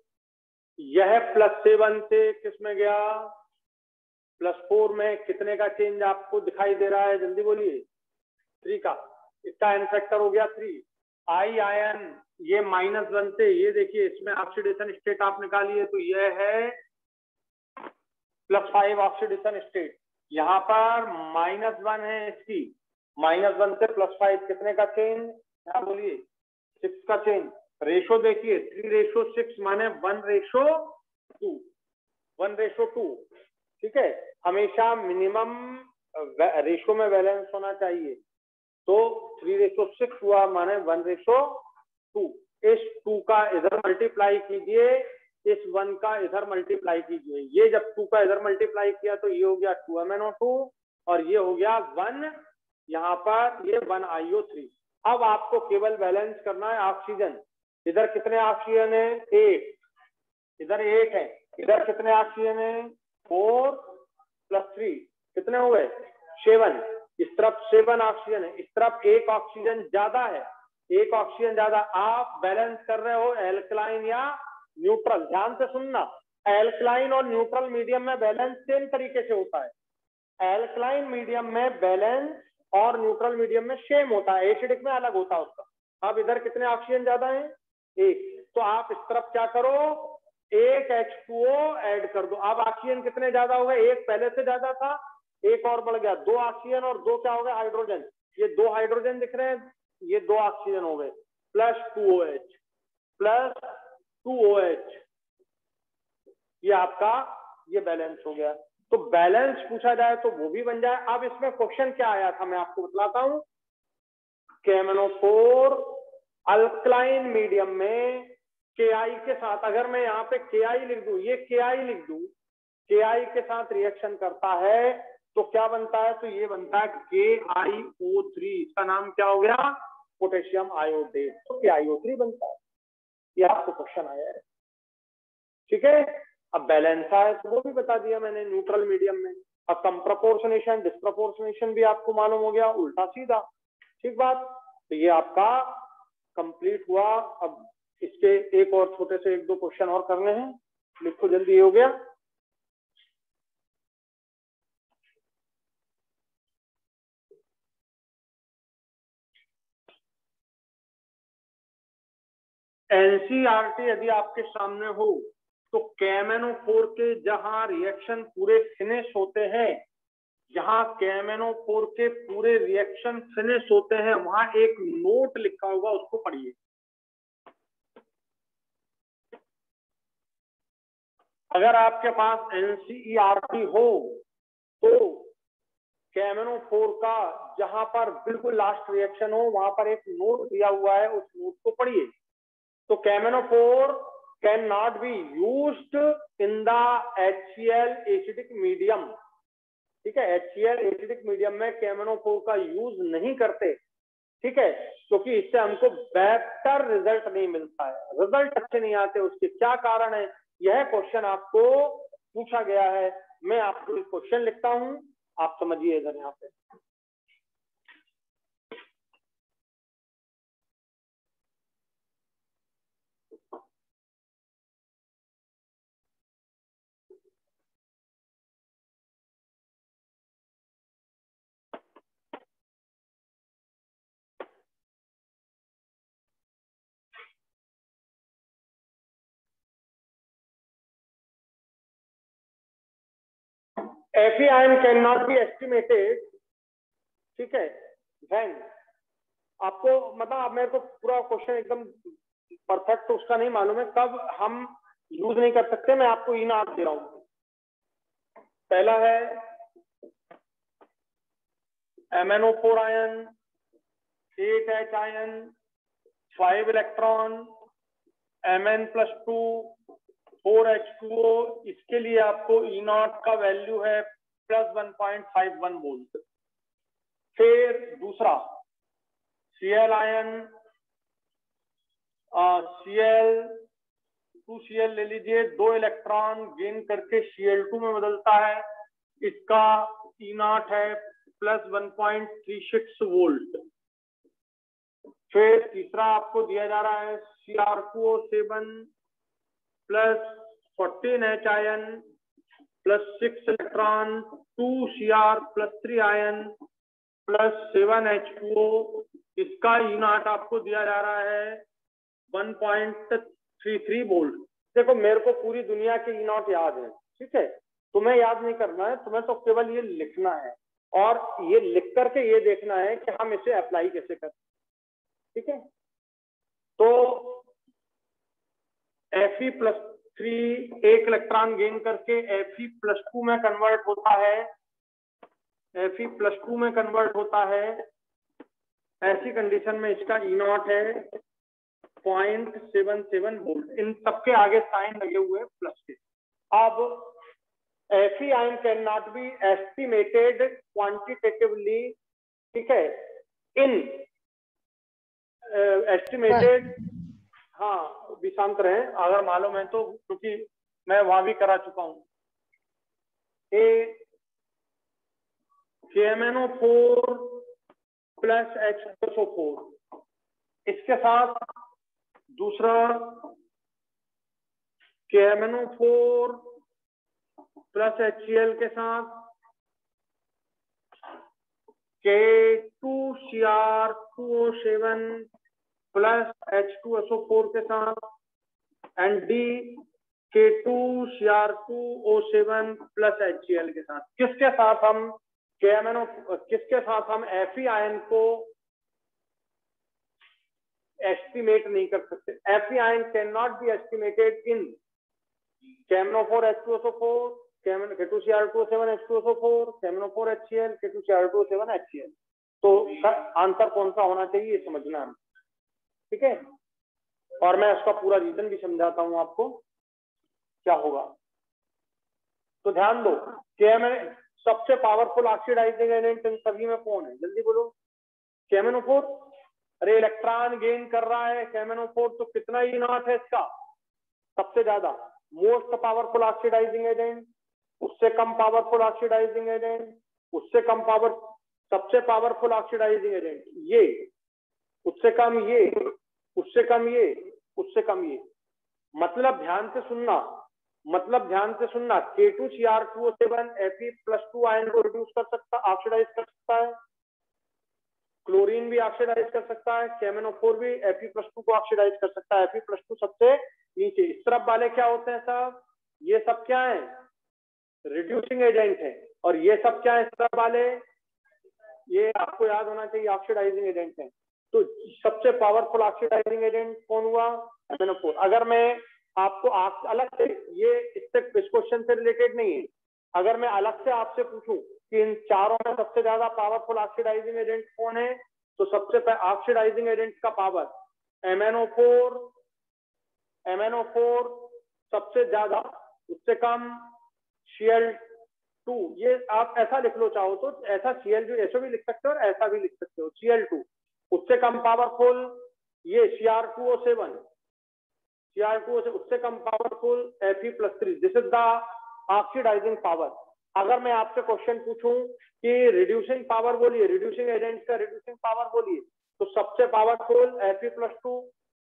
यह +7 से किस में गया, +4 में। कितने का चेंज आपको दिखाई दे रहा है, जल्दी बोलिए। 3 का। इसका एन फैक्टर हो गया 3। आई आयन ये -1 से, ये देखिए इसमें ऑक्सीडेशन स्टेट आप निकालिए तो यह है +5 ऑक्सीडेशन स्टेट। यहाँ पर -1 है इसकी, -1 से +5, कितने का चेंज, क्या बोलिए, 6 का चेंज। रेशो देखिए 3:6 माने 1:2, 1:2। ठीक है, हमेशा मिनिमम रेशो में बैलेंस होना चाहिए। तो 3:6 हुआ माने 1:2। इस 2 का इधर मल्टीप्लाई कीजिए, इस 1 का इधर मल्टीप्लाई कीजिए। ये जब 2 का इधर मल्टीप्लाई किया तो ये हो गया 2MnO2 और ये हो गया 1, यहाँ पर ये 1 IO3। अब आपको केवल बैलेंस करना है ऑक्सीजन। इधर कितने ऑक्सीजन है, 8, इधर 8 है, इधर कितने ऑक्सीजन है, 4 + 3, कितने हुए, 7। इस तरफ 7 ऑक्सीजन है, इस तरफ 1 ऑक्सीजन ज्यादा है, एक ऑक्सीजन ज्यादा। आप बैलेंस कर रहे हो एल्कलाइन या न्यूट्रल, ध्यान से सुनना, एल्कलाइन और न्यूट्रल मीडियम में बैलेंस सेम तरीके से होता है। एल्कलाइन मीडियम में बैलेंस और न्यूट्रल मीडियम में सेम होता है, एसिडिक में अलग होता है उसका। अब इधर कितने ऑक्सीजन ज्यादा हैं? एक। तो आप इस तरफ क्या करो, एक H2O ऐड कर दो। अब ऑक्सीजन कितने ज्यादा हो गए? एक पहले से ज्यादा था, एक और बढ़ गया, 2 ऑक्सीजन और 2 क्या हो गए? हाइड्रोजन। ये 2 हाइड्रोजन दिख रहे हैं, ये 2 ऑक्सीजन हो गए, प्लस 2OH, प्लस 2OH, ये आपका ये बैलेंस हो गया। तो बैलेंस पूछा जाए तो वो भी बन जाए। अब इसमें क्वेश्चन क्या आया था मैं आपको बतलाता हूं। KMnO4 अल्कलाइन मीडियम में Ki के साथ, अगर मैं यहाँ पे Ki लिख दूं, ये Ki लिख दूं, Ki के साथ रिएक्शन करता है तो क्या बनता है? तो ये बनता है KiO3। इसका नाम क्या हो गया? Potassium iodate. तो KiO3 बनता है। ये आपको क्वेश्चन आया है, ठीक है। अब बैलेंस है तो वो भी बता दिया मैंने, न्यूट्रल मीडियम में। अब कम प्रपोर्शनेशन डिस्प्रपोर्शनेशन भी आपको मालूम हो गया, उल्टा सीधा, ठीक बात। तो ये आपका कंप्लीट हुआ। अब इसके एक और छोटे से 1-2 क्वेश्चन और करने हैं, लिखो जल्दी, हो गया। एनसीईआरटी यदि आपके सामने हो तो KMnO4 के जहां रिएक्शन पूरे फिनिश होते हैं, जहां KMnO4 के पूरे रिएक्शन फिनिश होते हैं, वहां एक नोट लिखा होगा, उसको पढ़िए। अगर आपके पास एनसीईआरटी हो तो KMnO4 का जहां पर बिल्कुल लास्ट रिएक्शन हो वहां पर एक नोट दिया हुआ है, उस नोट को पढ़िए। तो KMnO4 can not be used in the HCl acidic medium, ठीक है। HCl एसिडिक मीडियम में KMnO4 का यूज नहीं करते, ठीक है, क्योंकि इससे हमको बेहतर रिजल्ट नहीं मिलता है, रिजल्ट अच्छे नहीं आते। उसके क्या कारण है, यह क्वेश्चन आपको पूछा गया है। मैं आपको क्वेश्चन लिखता हूं, आप समझिए इधर यहाँ पे। Fe ion cannot be estimated, ठीक है, when आपको मतलब आप मेरे को पूरा क्वेश्चन एकदम परफेक्ट उसका नहीं मालूम है, कब हम यूज नहीं कर सकते। मैं आपको इन आप दे रहा हूं। पहला है MnO4 ion, 8H ion, 5 electron, Mn+2, 4H2O। इसके लिए आपको E0 का वैल्यू है +1.51 वोल्ट। फिर दूसरा Cl आयन, Cl ले लीजिए, 2 इलेक्ट्रॉन गेन करके Cl2 में बदलता है, इसका E0 है +1.36 वोल्ट। फिर तीसरा आपको दिया जा रहा है Cr2O7 +14H ion +6 electron, 2Cr +3 ion +7H2O। इसका E0 आपको दिया जा रहा है 1.33 वोल्ट। देखो मेरे को पूरी दुनिया के E0 याद है, ठीक है, तुम्हें याद नहीं करना है, तुम्हें तो केवल ये लिखना है और ये लिख करके ये देखना है कि हम इसे अप्लाई कैसे करें, ठीक है। तो Fe+3 एक इलेक्ट्रॉन गेन करके Fe+2 में कन्वर्ट होता है, Fe+2 में कन्वर्ट होता है। ऐसी कंडीशन में इसका E0 है 0.77 वोल्ट। इन सबके आगे साइन लगे हुए प्लस के। अब Fe ion can not be estimated quantitatively, ठीक है, इन एस्टिमेटेड, हाँ भी शांत रहे अगर मालूम है तो, क्योंकि मैं वहां भी करा चुका हूं। KMnO4 + H2SO4 इसके साथ दूसरा KMnO4 प्लस HCl के साथ K2Cr2O7 प्लस H2SO4 के साथ and D K2Cr2O7 plus HCl के साथ। किसके साथ हम किसके साथ हम Fe आयन को एस्टिमेट नहीं कर सकते? Fe ion can not be estimated in KMnO4 H2SO4, K2Cr2O7 H2SO4, KMnO4 HCl, K2Cr2O7 HCl। तो आंसर कौन सा होना चाहिए ये समझना है, ठीक है। और मैं उसका पूरा रीजन भी समझाता हूं आपको क्या होगा। तो ध्यान दो, सबसे पावरफुल ऑक्सीडाइजिंग एजेंट इन सभी में कौन है? जल्दी बोलो। KMnO4। अरे इलेक्ट्रॉन गेन कर रहा है KMnO4, तो कितना ई नॉट है इसका? सबसे ज्यादा। मोस्ट पावरफुल ऑक्सीडाइजिंग एजेंट, उससे कम पावरफुल ऑक्सीडाइजिंग एजेंट, उससे कम पावर, सबसे पावरफुल ऑक्सीडाइजिंग एजेंट ये, उससे कम ये, उससे कम ये, उससे कम ये। मतलब ध्यान से सुनना, K2Cr2O7 Fe+2 आयन को रिड्यूस कर सकता, ऑक्सीडाइज कर सकता है। क्लोरीन भी ऑक्सीडाइज कर सकता है, KMnO4 भी Fe+2 को ऑक्सीडाइज कर सकता है। Fe+2 सबसे नीचे। इस तरफ वाले क्या होते हैं साहब? ये सब क्या है? रिड्यूसिंग एजेंट है। और ये सब क्या है इस तरफ वाले? ये आपको याद होना चाहिए ऑक्सीडाइजिंग एजेंट है। तो सबसे पावरफुल ऑक्सीडाइजिंग एजेंट कौन हुआ? KMnO4। अगर मैं आपको अलग से, ये इस क्वेश्चन से रिलेटेड नहीं है, अगर मैं अलग से आपसे पूछूं कि इन चारों में सबसे ज्यादा पावरफुल ऑक्सीडाइजिंग एजेंट कौन है, तो सबसे ऑक्सीडाइजिंग एजेंट का पावर MnO4 सबसे ज्यादा, उससे कम Cl2। ये आप ऐसा लिख लो चाहो तो, ऐसा Cl जो ऐसा भी लिख सकते हो और ऐसा भी लिख सकते हो, Cl2। उससे कम पावरफुल ये Cr2O7, उससे कम powerful Fe+3। This is the oxidising power. अगर मैं आपसे क्वेश्चन पूछूं कि रिड्यूसिंग पावर बोलिए, रिड्यूसिंग एजेंट का रिड्यूसिंग पावर बोलिए, तो सबसे पावरफुल Fe+2,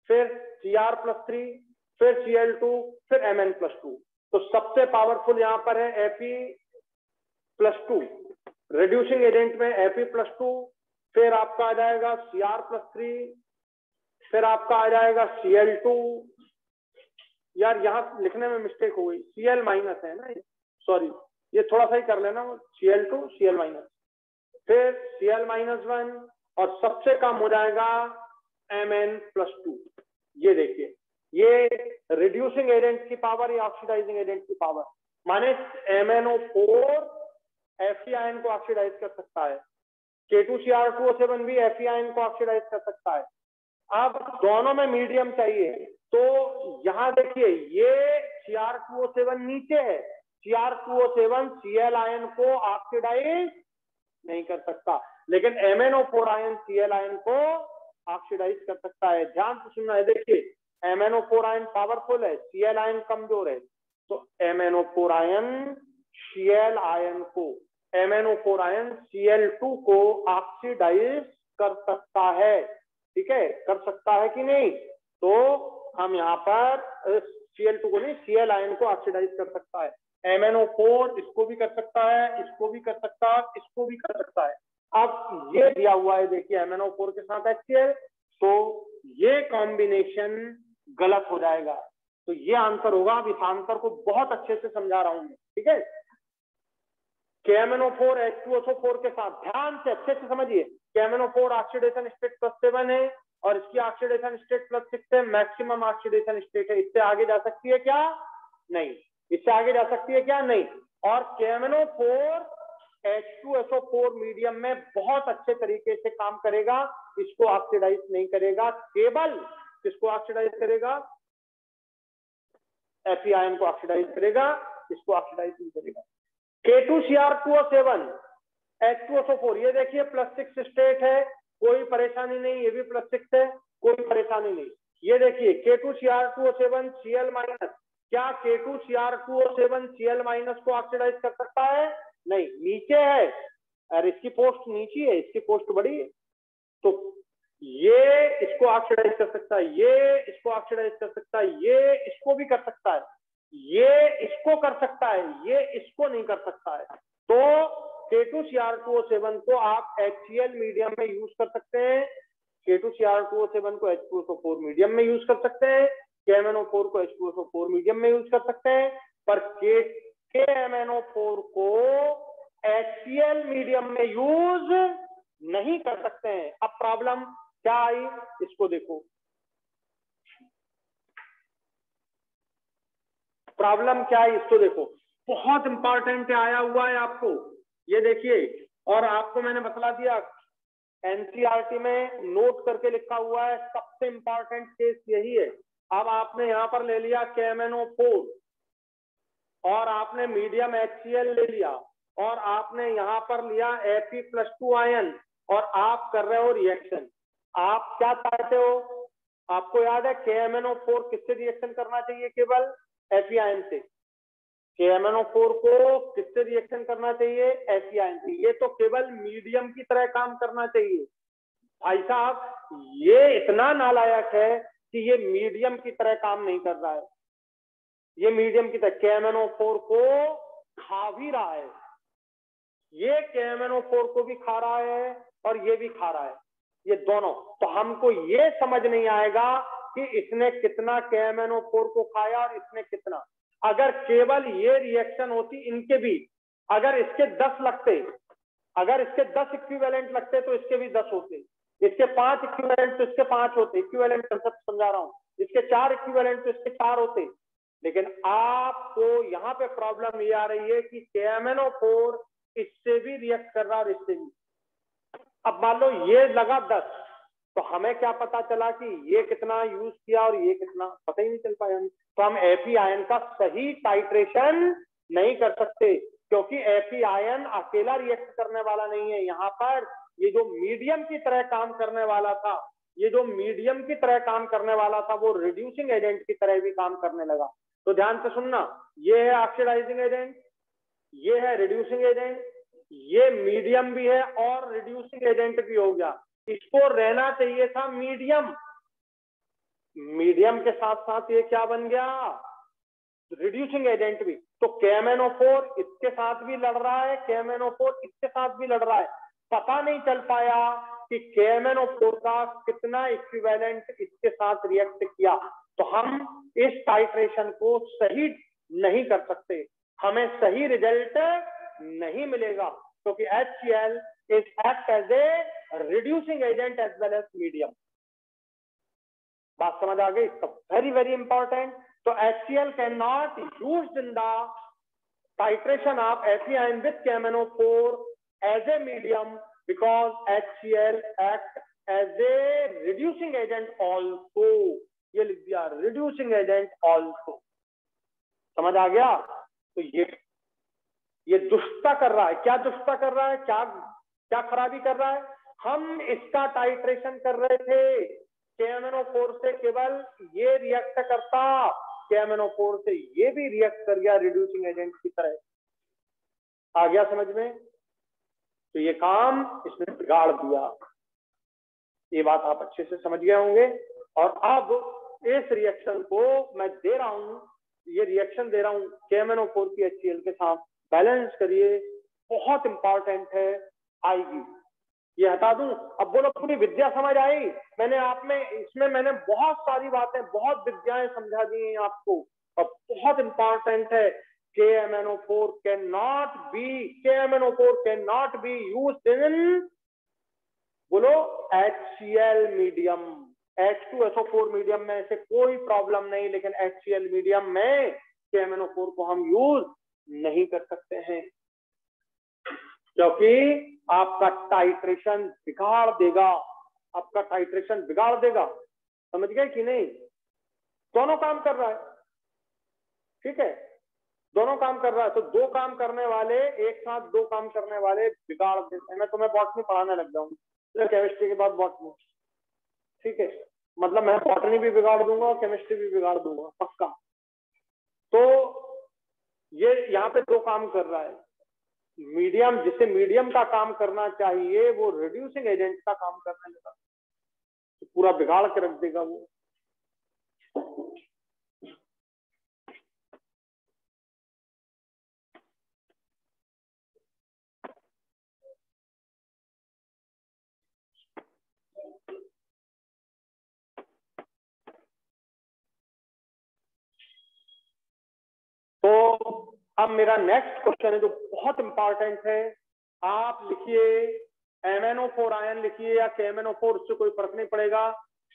फिर Cr+3, फिर Cl2, फिर Mn+2। तो सबसे पावरफुल यहां पर है Fe+2। रिड्यूसिंग एजेंट में Fe+2, फिर आपका आ जाएगा Cr+3, फिर आपका आ जाएगा Cl2। यार यहाँ लिखने में मिस्टेक हो गई, Cl- है ना, सॉरी, ये थोड़ा सा ही कर लेना, Cl2 Cl-, फिर Cl-1 और सबसे कम हो जाएगा Mn+2। ये देखिए, ये रिड्यूसिंग एजेंट की पावर या ऑक्सीडाइजिंग एजेंट की पावर, माने MnO4 Fe आयन को ऑक्सीडाइज कर सकता है, K2Cr2O7 भी Fe आयन को ऑक्सीडाइज कर सकता है। अब दोनों में मीडियम चाहिए, तो यहां देखिए ये Cr2O7 नीचे है, Cr2O7 Cl आयन को ऑक्सीडाइज नहीं कर सकता, लेकिन MnO4 आयन Cl आयन को ऑक्सीडाइज कर सकता है। ध्यान से सुनना है, देखिए MnO4 आयन पावरफुल है, Cl आयन कमजोर है, तो MnO4 आयन Cl आयन को, MnO4 आयन Cl2 को ऑक्सीडाइज कर सकता है, ठीक है, कर सकता है कि नहीं? तो हम यहाँ पर Cl2 को नहीं, Cl आयन को ऑक्सीडाइज कर सकता है। MnO4 इसको भी कर सकता है, इसको भी कर सकता है, इसको भी कर सकता है। अब ये दिया हुआ है, देखिए MnO4 के साथ HCl, तो ये कॉम्बिनेशन गलत हो जाएगा, तो ये आंसर होगा। अब इस आंसर को बहुत अच्छे से समझा रहा हूं मैं, ठीक है। KMnO4 H2SO4 के साथ, ध्यान से अच्छे से समझिए, KMnO4 ऑक्सीडेशन स्टेट +7 है और इसकी ऑक्सीडेशन स्टेट +6 है, मैक्सिमम ऑक्सीडेशन स्टेट है। इससे आगे जा सकती है क्या? नहीं। इससे आगे जा सकती है क्या? नहीं। और KMnO4 H2SO4 मीडियम में बहुत अच्छे तरीके से काम करेगा, इसको ऑक्सीडाइज नहीं करेगा, केवल किसको ऑक्सीडाइज करेगा? Fe आयन को ऑक्सीडाइज करेगा, इसको ऑक्सीडाइज नहीं करेगा। K2Cr2O7 H2SO4, ये देखिए +6 स्टेट है, कोई परेशानी नहीं, ये भी +6 है, कोई परेशानी नहीं। ये देखिए K2Cr2O7 Cl-, क्या K2Cr2O7 Cl- को ऑक्सीडाइज कर सकता है? नहीं, नीचे है, और इसकी पोस्ट नीचे है, इसकी पोस्ट बड़ी है। तो ये इसको ऑक्सीडाइज कर सकता है, ये इसको ऑक्सीडाइज कर सकता है, ये इसको भी कर सकता है, ये इसको कर सकता है, ये इसको नहीं कर सकता है। तो K2Cr2O7 को आप HCl मीडियम में यूज कर सकते हैं, K2Cr2O7 को H2SO4 मीडियम में यूज कर सकते हैं, KMnO4 को H2SO4 मीडियम में यूज कर सकते हैं, पर KMnO4 को HCl मीडियम में यूज नहीं कर सकते हैं। अब प्रॉब्लम क्या आई इसको देखो, प्रॉब्लम क्या है इसको देखो, बहुत इंपॉर्टेंट आया हुआ है आपको, ये देखिए। और आपको मैंने बतला दिया एनसीईआरटी में नोट करके लिखा हुआ है, सबसे इंपॉर्टेंट केस यही है। अब आपने यहां पर ले लिया KMnO4 और आपने मीडियम HCl ले लिया और आपने यहां पर लिया Fe+2 आयन और आप कर रहे हो रिएक्शन। आप क्या चाहते हो, आपको याद है KMnO4 किससे रिएक्शन करना चाहिए, केवल Fe आयन से। KMnO4 को किससे रिएक्शन करना चाहिए, Fe आयन से। ये तो केवल मीडियम की तरह काम करना चाहिए। भाई साहब ये इतना नालायक है कि ये मीडियम की तरह काम नहीं कर रहा है, ये मीडियम की तरह KMnO4 को खा भी रहा है, ये KMnO4 को भी खा रहा है और ये भी खा रहा है, ये दोनों। तो हमको ये समझ नहीं आएगा कि इसने कितना KMnO4 को खाया और इसने कितना। अगर केवल ये रिएक्शन होती इनके भी, अगर इसके 10 लगते, अगर इसके 10 इक्विवेलेंट लगते तो इसके भी 10 होते, इसके 5 इक्विवेलेंट तो इसके 5 होते, इक्विवेलेंट कंसेप्ट समझा रहा हूं, इसके 4 इक्विवेलेंट तो इसके 4 होते। लेकिन आपको यहाँ पे प्रॉब्लम ये आ रही है कि KMnO4 इससे भी रिएक्ट कर रहा और इससे भी। अब मान लो ये लगा 10, तो हमें क्या पता चला कि ये कितना यूज किया और ये कितना, पता ही नहीं चल पाया हमें। तो हम Fe आयन का सही टाइट्रेशन नहीं कर सकते, क्योंकि Fe आयन अकेला रिएक्ट करने वाला नहीं है। यहाँ पर ये जो मीडियम की तरह काम करने वाला था, ये जो मीडियम की तरह काम करने वाला था, वो रिड्यूसिंग एजेंट की तरह भी काम करने लगा। तो ध्यान से सुनना, ये है ऑक्सीडाइजिंग एजेंट, ये है रिड्यूसिंग एजेंट, ये मीडियम भी है और रिड्यूसिंग एजेंट भी हो गया। इसको रहना चाहिए था मीडियम, मीडियम के साथ साथ ये क्या बन गया, रिड्यूसिंग एजेंट भी। तो KMnO4 इसके साथ भी लड़ रहा है, KMnO4 इसके साथ भी लड़ रहा है। पता नहीं चल पाया कि KMnO4 का कितना इक्विवेलेंट इसके साथ रिएक्ट किया। तो हम इस टाइट्रेशन को सही नहीं कर सकते, हमें सही रिजल्ट नहीं मिलेगा, क्योंकि HCl is act as a reducing agent as well as medium। बात समझ आ गई? Very very important. तो HCl can not used in the titration of Fe ion with KMnO4 as a medium because HCl act as a reducing agent also। ये लिख दिया, reducing agent also। समझ आ गया? तो ये दुष्टता कर रहा है। क्या दुष्टता कर रहा है, क्या खराबी कर रहा है? हम इसका टाइट्रेशन कर रहे थे, KMnO4 से केवल ये रिएक्ट करता, KMnO4 से ये भी रिएक्ट कर गया रिड्यूसिंग एजेंट की तरह। आ गया समझ में? तो ये काम इसने बिगाड़ दिया, ये बात आप अच्छे से समझ गए होंगे। और अब इस रिएक्शन को मैं दे रहा हूं, ये रिएक्शन दे रहा हूं KMnO4 की HCl के साथ, बैलेंस करिए, बहुत इंपॉर्टेंट है, आएगी। ये हटा दूं? अब बोलो पूरी विद्या समझ आई? मैंने आप में इसमें मैंने बहुत सारी बातें, बहुत विद्याएं समझा दी हैं आपको, और बहुत इंपॉर्टेंट है। KMnO4 can not be used in, बोलो, HCl मीडियम। H2SO4 मीडियम में से कोई प्रॉब्लम नहीं, लेकिन HCl मीडियम में KMnO4 को हम यूज नहीं कर सकते हैं, क्योंकि आपका टाइट्रेशन बिगाड़ देगा, आपका टाइट्रेशन बिगाड़ देगा। समझ गए कि नहीं? दोनों काम कर रहा है, ठीक है, दोनों काम कर रहा है। तो दो काम करने वाले, एक साथ दो काम करने वाले बिगाड़ देते हैं। मैं तुम्हें बॉटनी पढ़ाने लग जाऊंगी, केमिस्ट्री के बाद बॉटनी, ठीक है, मतलब मैं बॉटनी भी बिगाड़ दूंगा और केमिस्ट्री भी बिगाड़ दूंगा, पक्का। तो ये यहाँ पे दो काम कर रहा है। मीडियम, जिसे मीडियम का काम करना चाहिए, वो रिड्यूसिंग एजेंट का काम करने लगा। पूरा बिगाड़ के रख देगा वो। तो अब मेरा नेक्स्ट क्वेश्चन है जो बहुत इंपॉर्टेंट है। आप लिखिए MnO4 आयन लिखिए या KMnO4, उससे कोई फर्क नहीं पड़ेगा।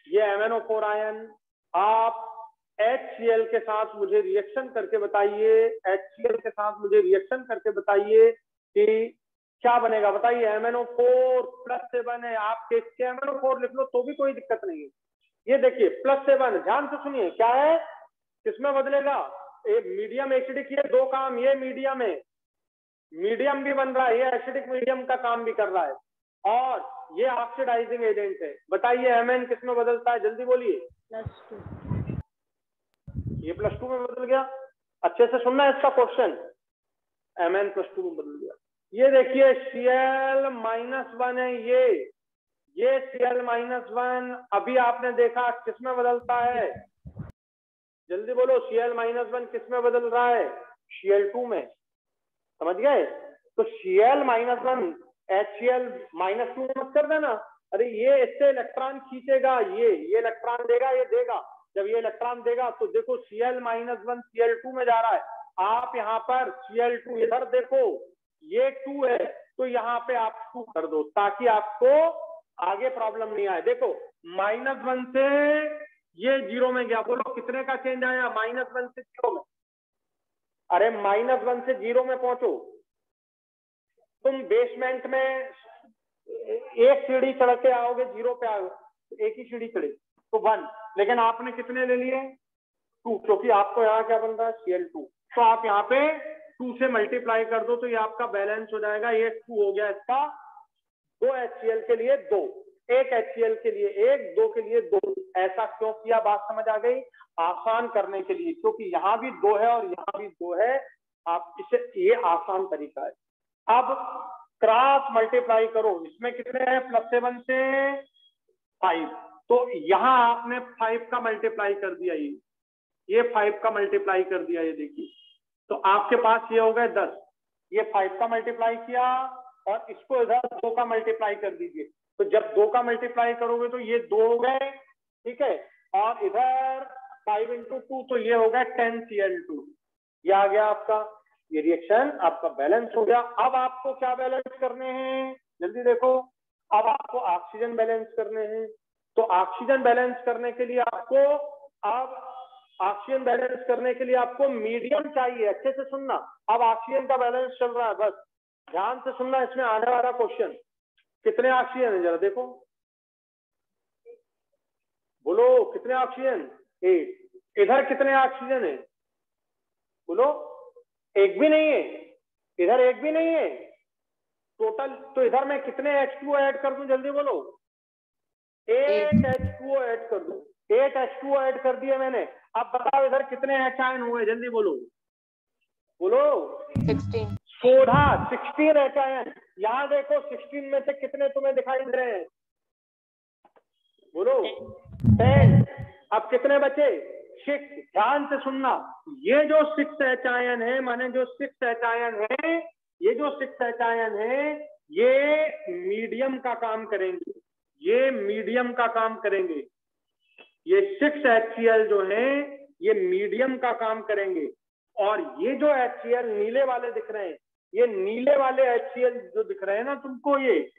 ये MnO4 आयन आप HCl के साथ मुझे रिएक्शन करके बताइए, HCl के साथ मुझे रिएक्शन करके बताइए कि क्या बनेगा। बताइए MnO4 +7 है, आप KMnO4 लिख लो तो भी कोई दिक्कत नहीं है। ये देखिए +7, ध्यान से सुनिए क्या है, किसमें बदलेगा। मीडियम एसिडिक, ये दो काम, ये मीडियम है, मीडियम भी बन रहा है, ये एसिडिक मीडियम का काम भी कर रहा है, और ये ऑक्सीडाइजिंग एजेंट है। बताइए Mn किस में बदलता है, जल्दी बोलिए। +2। ये +2 में बदल गया। अच्छे से सुनना है इसका क्वेश्चन, Mn +2 में बदल गया। ये देखिए Cl-1 है, ये Cl-1 अभी आपने देखा किस में बदलता है, जल्दी बोलो। Cl-1 किस में बदल रहा है, Cl2 में, समझ गए। तो Cl-1 HCl-2 मत कर देना। अरे ये इससे इलेक्ट्रॉन खींचेगा, ये इलेक्ट्रॉन देगा, ये देगा। जब ये इलेक्ट्रॉन देगा तो देखो Cl-1 Cl2 में जा रहा है। आप यहाँ पर Cl2 इधर देखो, ये 2 है तो यहाँ पे आप 2 कर दो ताकि आपको आगे प्रॉब्लम नहीं आए। देखो -1 से ये 0 में गया, बोलो कितने का चेंज आया, -1 से 0 में। अरे -1 से 0 में पहुंचो, तुम बेसमेंट में एक सीढ़ी चढ़ के आओगे, 0 पे आओगे, एक ही सीढ़ी चढ़े तो 1, लेकिन आपने कितने ले लिए, 2, क्योंकि आपको यहाँ क्या बन रहा है, Cl2। तो आप यहाँ पे 2 से मल्टीप्लाई कर दो तो ये आपका बैलेंस हो जाएगा। ये 2 हो गया इसका, 2 HCl के लिए 2, 1 HCl के लिए 1, 2 के लिए 2। ऐसा क्यों किया, बात समझ आ गई। आसान करने के लिए, क्योंकि यहाँ भी 2 है और यहाँ भी 2 है, आप इसे, ये आसान तरीका है। अब क्रॉस मल्टीप्लाई करो, इसमें कितने हैं, +7 से 5, तो यहाँ आपने 5 का मल्टीप्लाई कर दिया, ये 5 का मल्टीप्लाई कर दिया, ये देखिए। तो आपके पास ये हो गए 10, ये 5 का मल्टीप्लाई किया और इसको इधर 2 का मल्टीप्लाई कर दीजिए। तो जब 2 का मल्टीप्लाई करोगे तो ये 2 हो गए, ठीक है, और इधर 5 × 2 तो ये हो गया 10 Cl2। ये आ गया आपका, ये रिएक्शन आपका बैलेंस हो गया। अब आपको क्या बैलेंस करने हैं, जल्दी देखो। अब आपको ऑक्सीजन बैलेंस करने हैं। तो ऑक्सीजन बैलेंस करने के लिए आपको, अब ऑक्सीजन बैलेंस करने के लिए आपको मीडियम चाहिए। अच्छे से सुनना, अब ऑक्सीजन का बैलेंस चल रहा है, बस ध्यान से सुनना, इसमें आने वाला क्वेश्चन। कितने ऑक्सीजन है, जरा देखो, बोलो कितने ऑक्सीजन, 8। इधर कितने ऑक्सीजन है, बोलो, एक भी नहीं है, इधर एक भी नहीं है टोटल। तो इधर मैं कितने H2O ऐड कर दूं, जल्दी बोलो, 8 H2O ऐड कर दूं। 8 H2O ऐड कर दिए मैंने। अब बताओ इधर कितने H आयन हुए, जल्दी बोलो, बोलो 16। 16 H आयन। यहाँ देखो 16 में से कितने तुम्हें दिखाई दे रहे हैं, बोलो 10। अब कितने बचे, 6। ध्यान से सुनना, ये जो 6 H आयन है, माने जो 6 H आयन है, ये जो 6 H आयन है, ये मीडियम का काम करेंगे, ये मीडियम का काम करेंगे। ये 6 HCl जो है ये मीडियम का काम करेंगे। और ये जो HCl नीले वाले दिख रहे हैं, ये नीले वाले HCl जो दिख रहे हैं ना तुमको, ये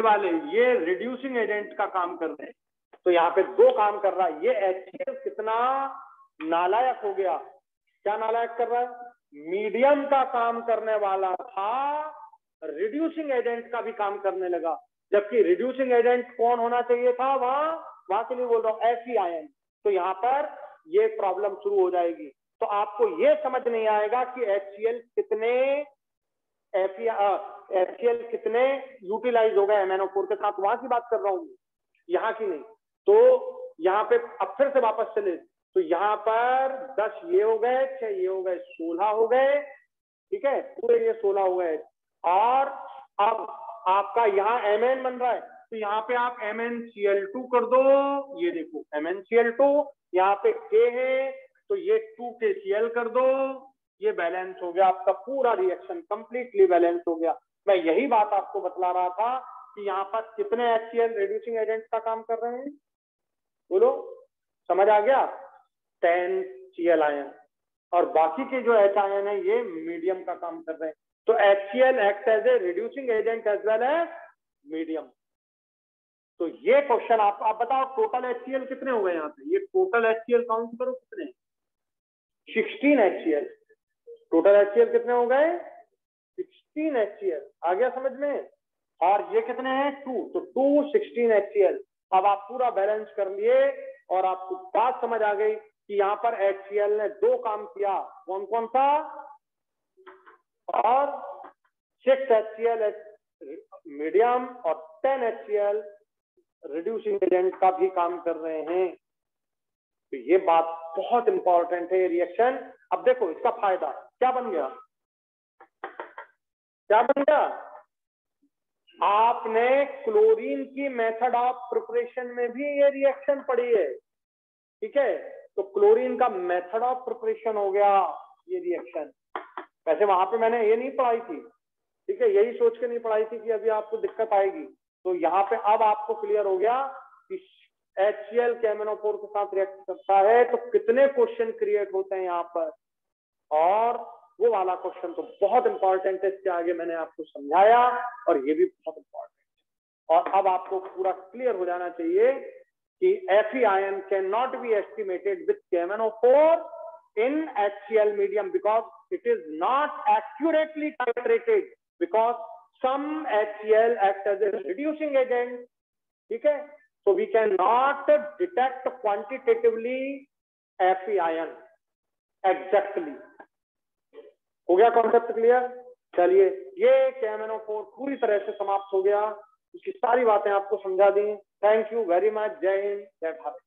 वाले, ये रिड्यूसिंग एजेंट का काम कर रहे हैं। तो यहाँ पे 2 काम कर रहा है। ये HCl कितना नालायक हो गया, क्या नालायक कर रहा है, मीडियम का काम करने वाला था, रिड्यूसिंग एजेंट का भी काम करने लगा। जबकि रिड्यूसिंग एजेंट कौन होना चाहिए था, वहां के लिए बोल रहा हूं, Fe आयन। तो यहाँ पर ये प्रॉब्लम शुरू हो जाएगी। तो आपको ये समझ नहीं आएगा कि HCl कितने यूटिलाइज हो गए MnO4 के साथ, वहां की बात कर रहा हूं, यहाँ की नहीं। तो यहाँ पे अब फिर से वापस चले, तो यहाँ पर 10 ये हो गए, 6 ये हो गए, 16 हो गए, ठीक है, पूरे ये 16 हो गए। और अब आपका यहाँ Mn बन रहा है, तो यहाँ पे आप MnCl2 कर दो, ये देखो MnCl2, यहाँ पे K है तो ये 2KCl कर दो, ये बैलेंस हो गया आपका, पूरा रिएक्शन कंप्लीटली बैलेंस हो गया। मैं यही बात आपको बतला रहा था कि यहाँ पर कितने HCl रिड्यूसिंग एजेंट का काम कर रहे हैं, बोलो समझ आ गया? 10 Cl आयन, और बाकी के जो H आयन है ये मीडियम का काम कर रहे हैं। तो HCl act as a reducing agent as well as medium. तो ये क्वेश्चन आप बताओ टोटल HCl कितने हो गए यहाँ पे, ये टोटल HCl काउंट करो कितने, 16 HCl। टोटल HCl कितने हो गए, 16 HCl। आ गया समझ में? और ये कितने हैं, 2, तो 2 16 HCl। अब आप पूरा बैलेंस कर लिए और आपको बात समझ आ गई कि यहाँ पर HCl ने 2 काम किया, कौन कौन सा, और 6 HCl मीडियम और 10 HCl रिड्यूसिंग एजेंट का भी काम कर रहे हैं। तो ये बात बहुत इंपॉर्टेंट है रिएक्शन। अब देखो इसका फायदा क्या बन गया, क्या बन गया, आपने क्लोरीन की मेथड ऑफ प्रिपरेशन में भी ये रिएक्शन पढ़ी है, ठीक है? तो क्लोरीन का मेथड ऑफ प्रिपरेशन हो गया ये रिएक्शन। वैसे वहां पे मैंने ये नहीं पढ़ाई थी, ठीक है, यही सोच के नहीं पढ़ाई थी कि अभी आपको दिक्कत आएगी। तो यहाँ पे अब आपको क्लियर हो गया कि HCl KMnO4 के साथ रिएक्ट करता है तो कितने क्वेश्चन क्रिएट होते हैं यहाँ पर, और वो वाला क्वेश्चन तो बहुत इंपॉर्टेंट है, इसके आगे मैंने आपको समझाया और ये भी बहुत इंपॉर्टेंट है। और अब आपको पूरा क्लियर हो जाना चाहिए कि Fe ion cannot be estimated with KMnO4 in HCl medium because it is not accurately titrated because some HCl act as a reducing agent, ठीक है? So we cannot detect quantitatively Fe ion exactly। हो गया concept clear? चलिए ये KMnO4 पूरी तरह से समाप्त हो गया, इसकी सारी बातें आपको समझा दी। Thank you very much. जय हिंद, जय भारत।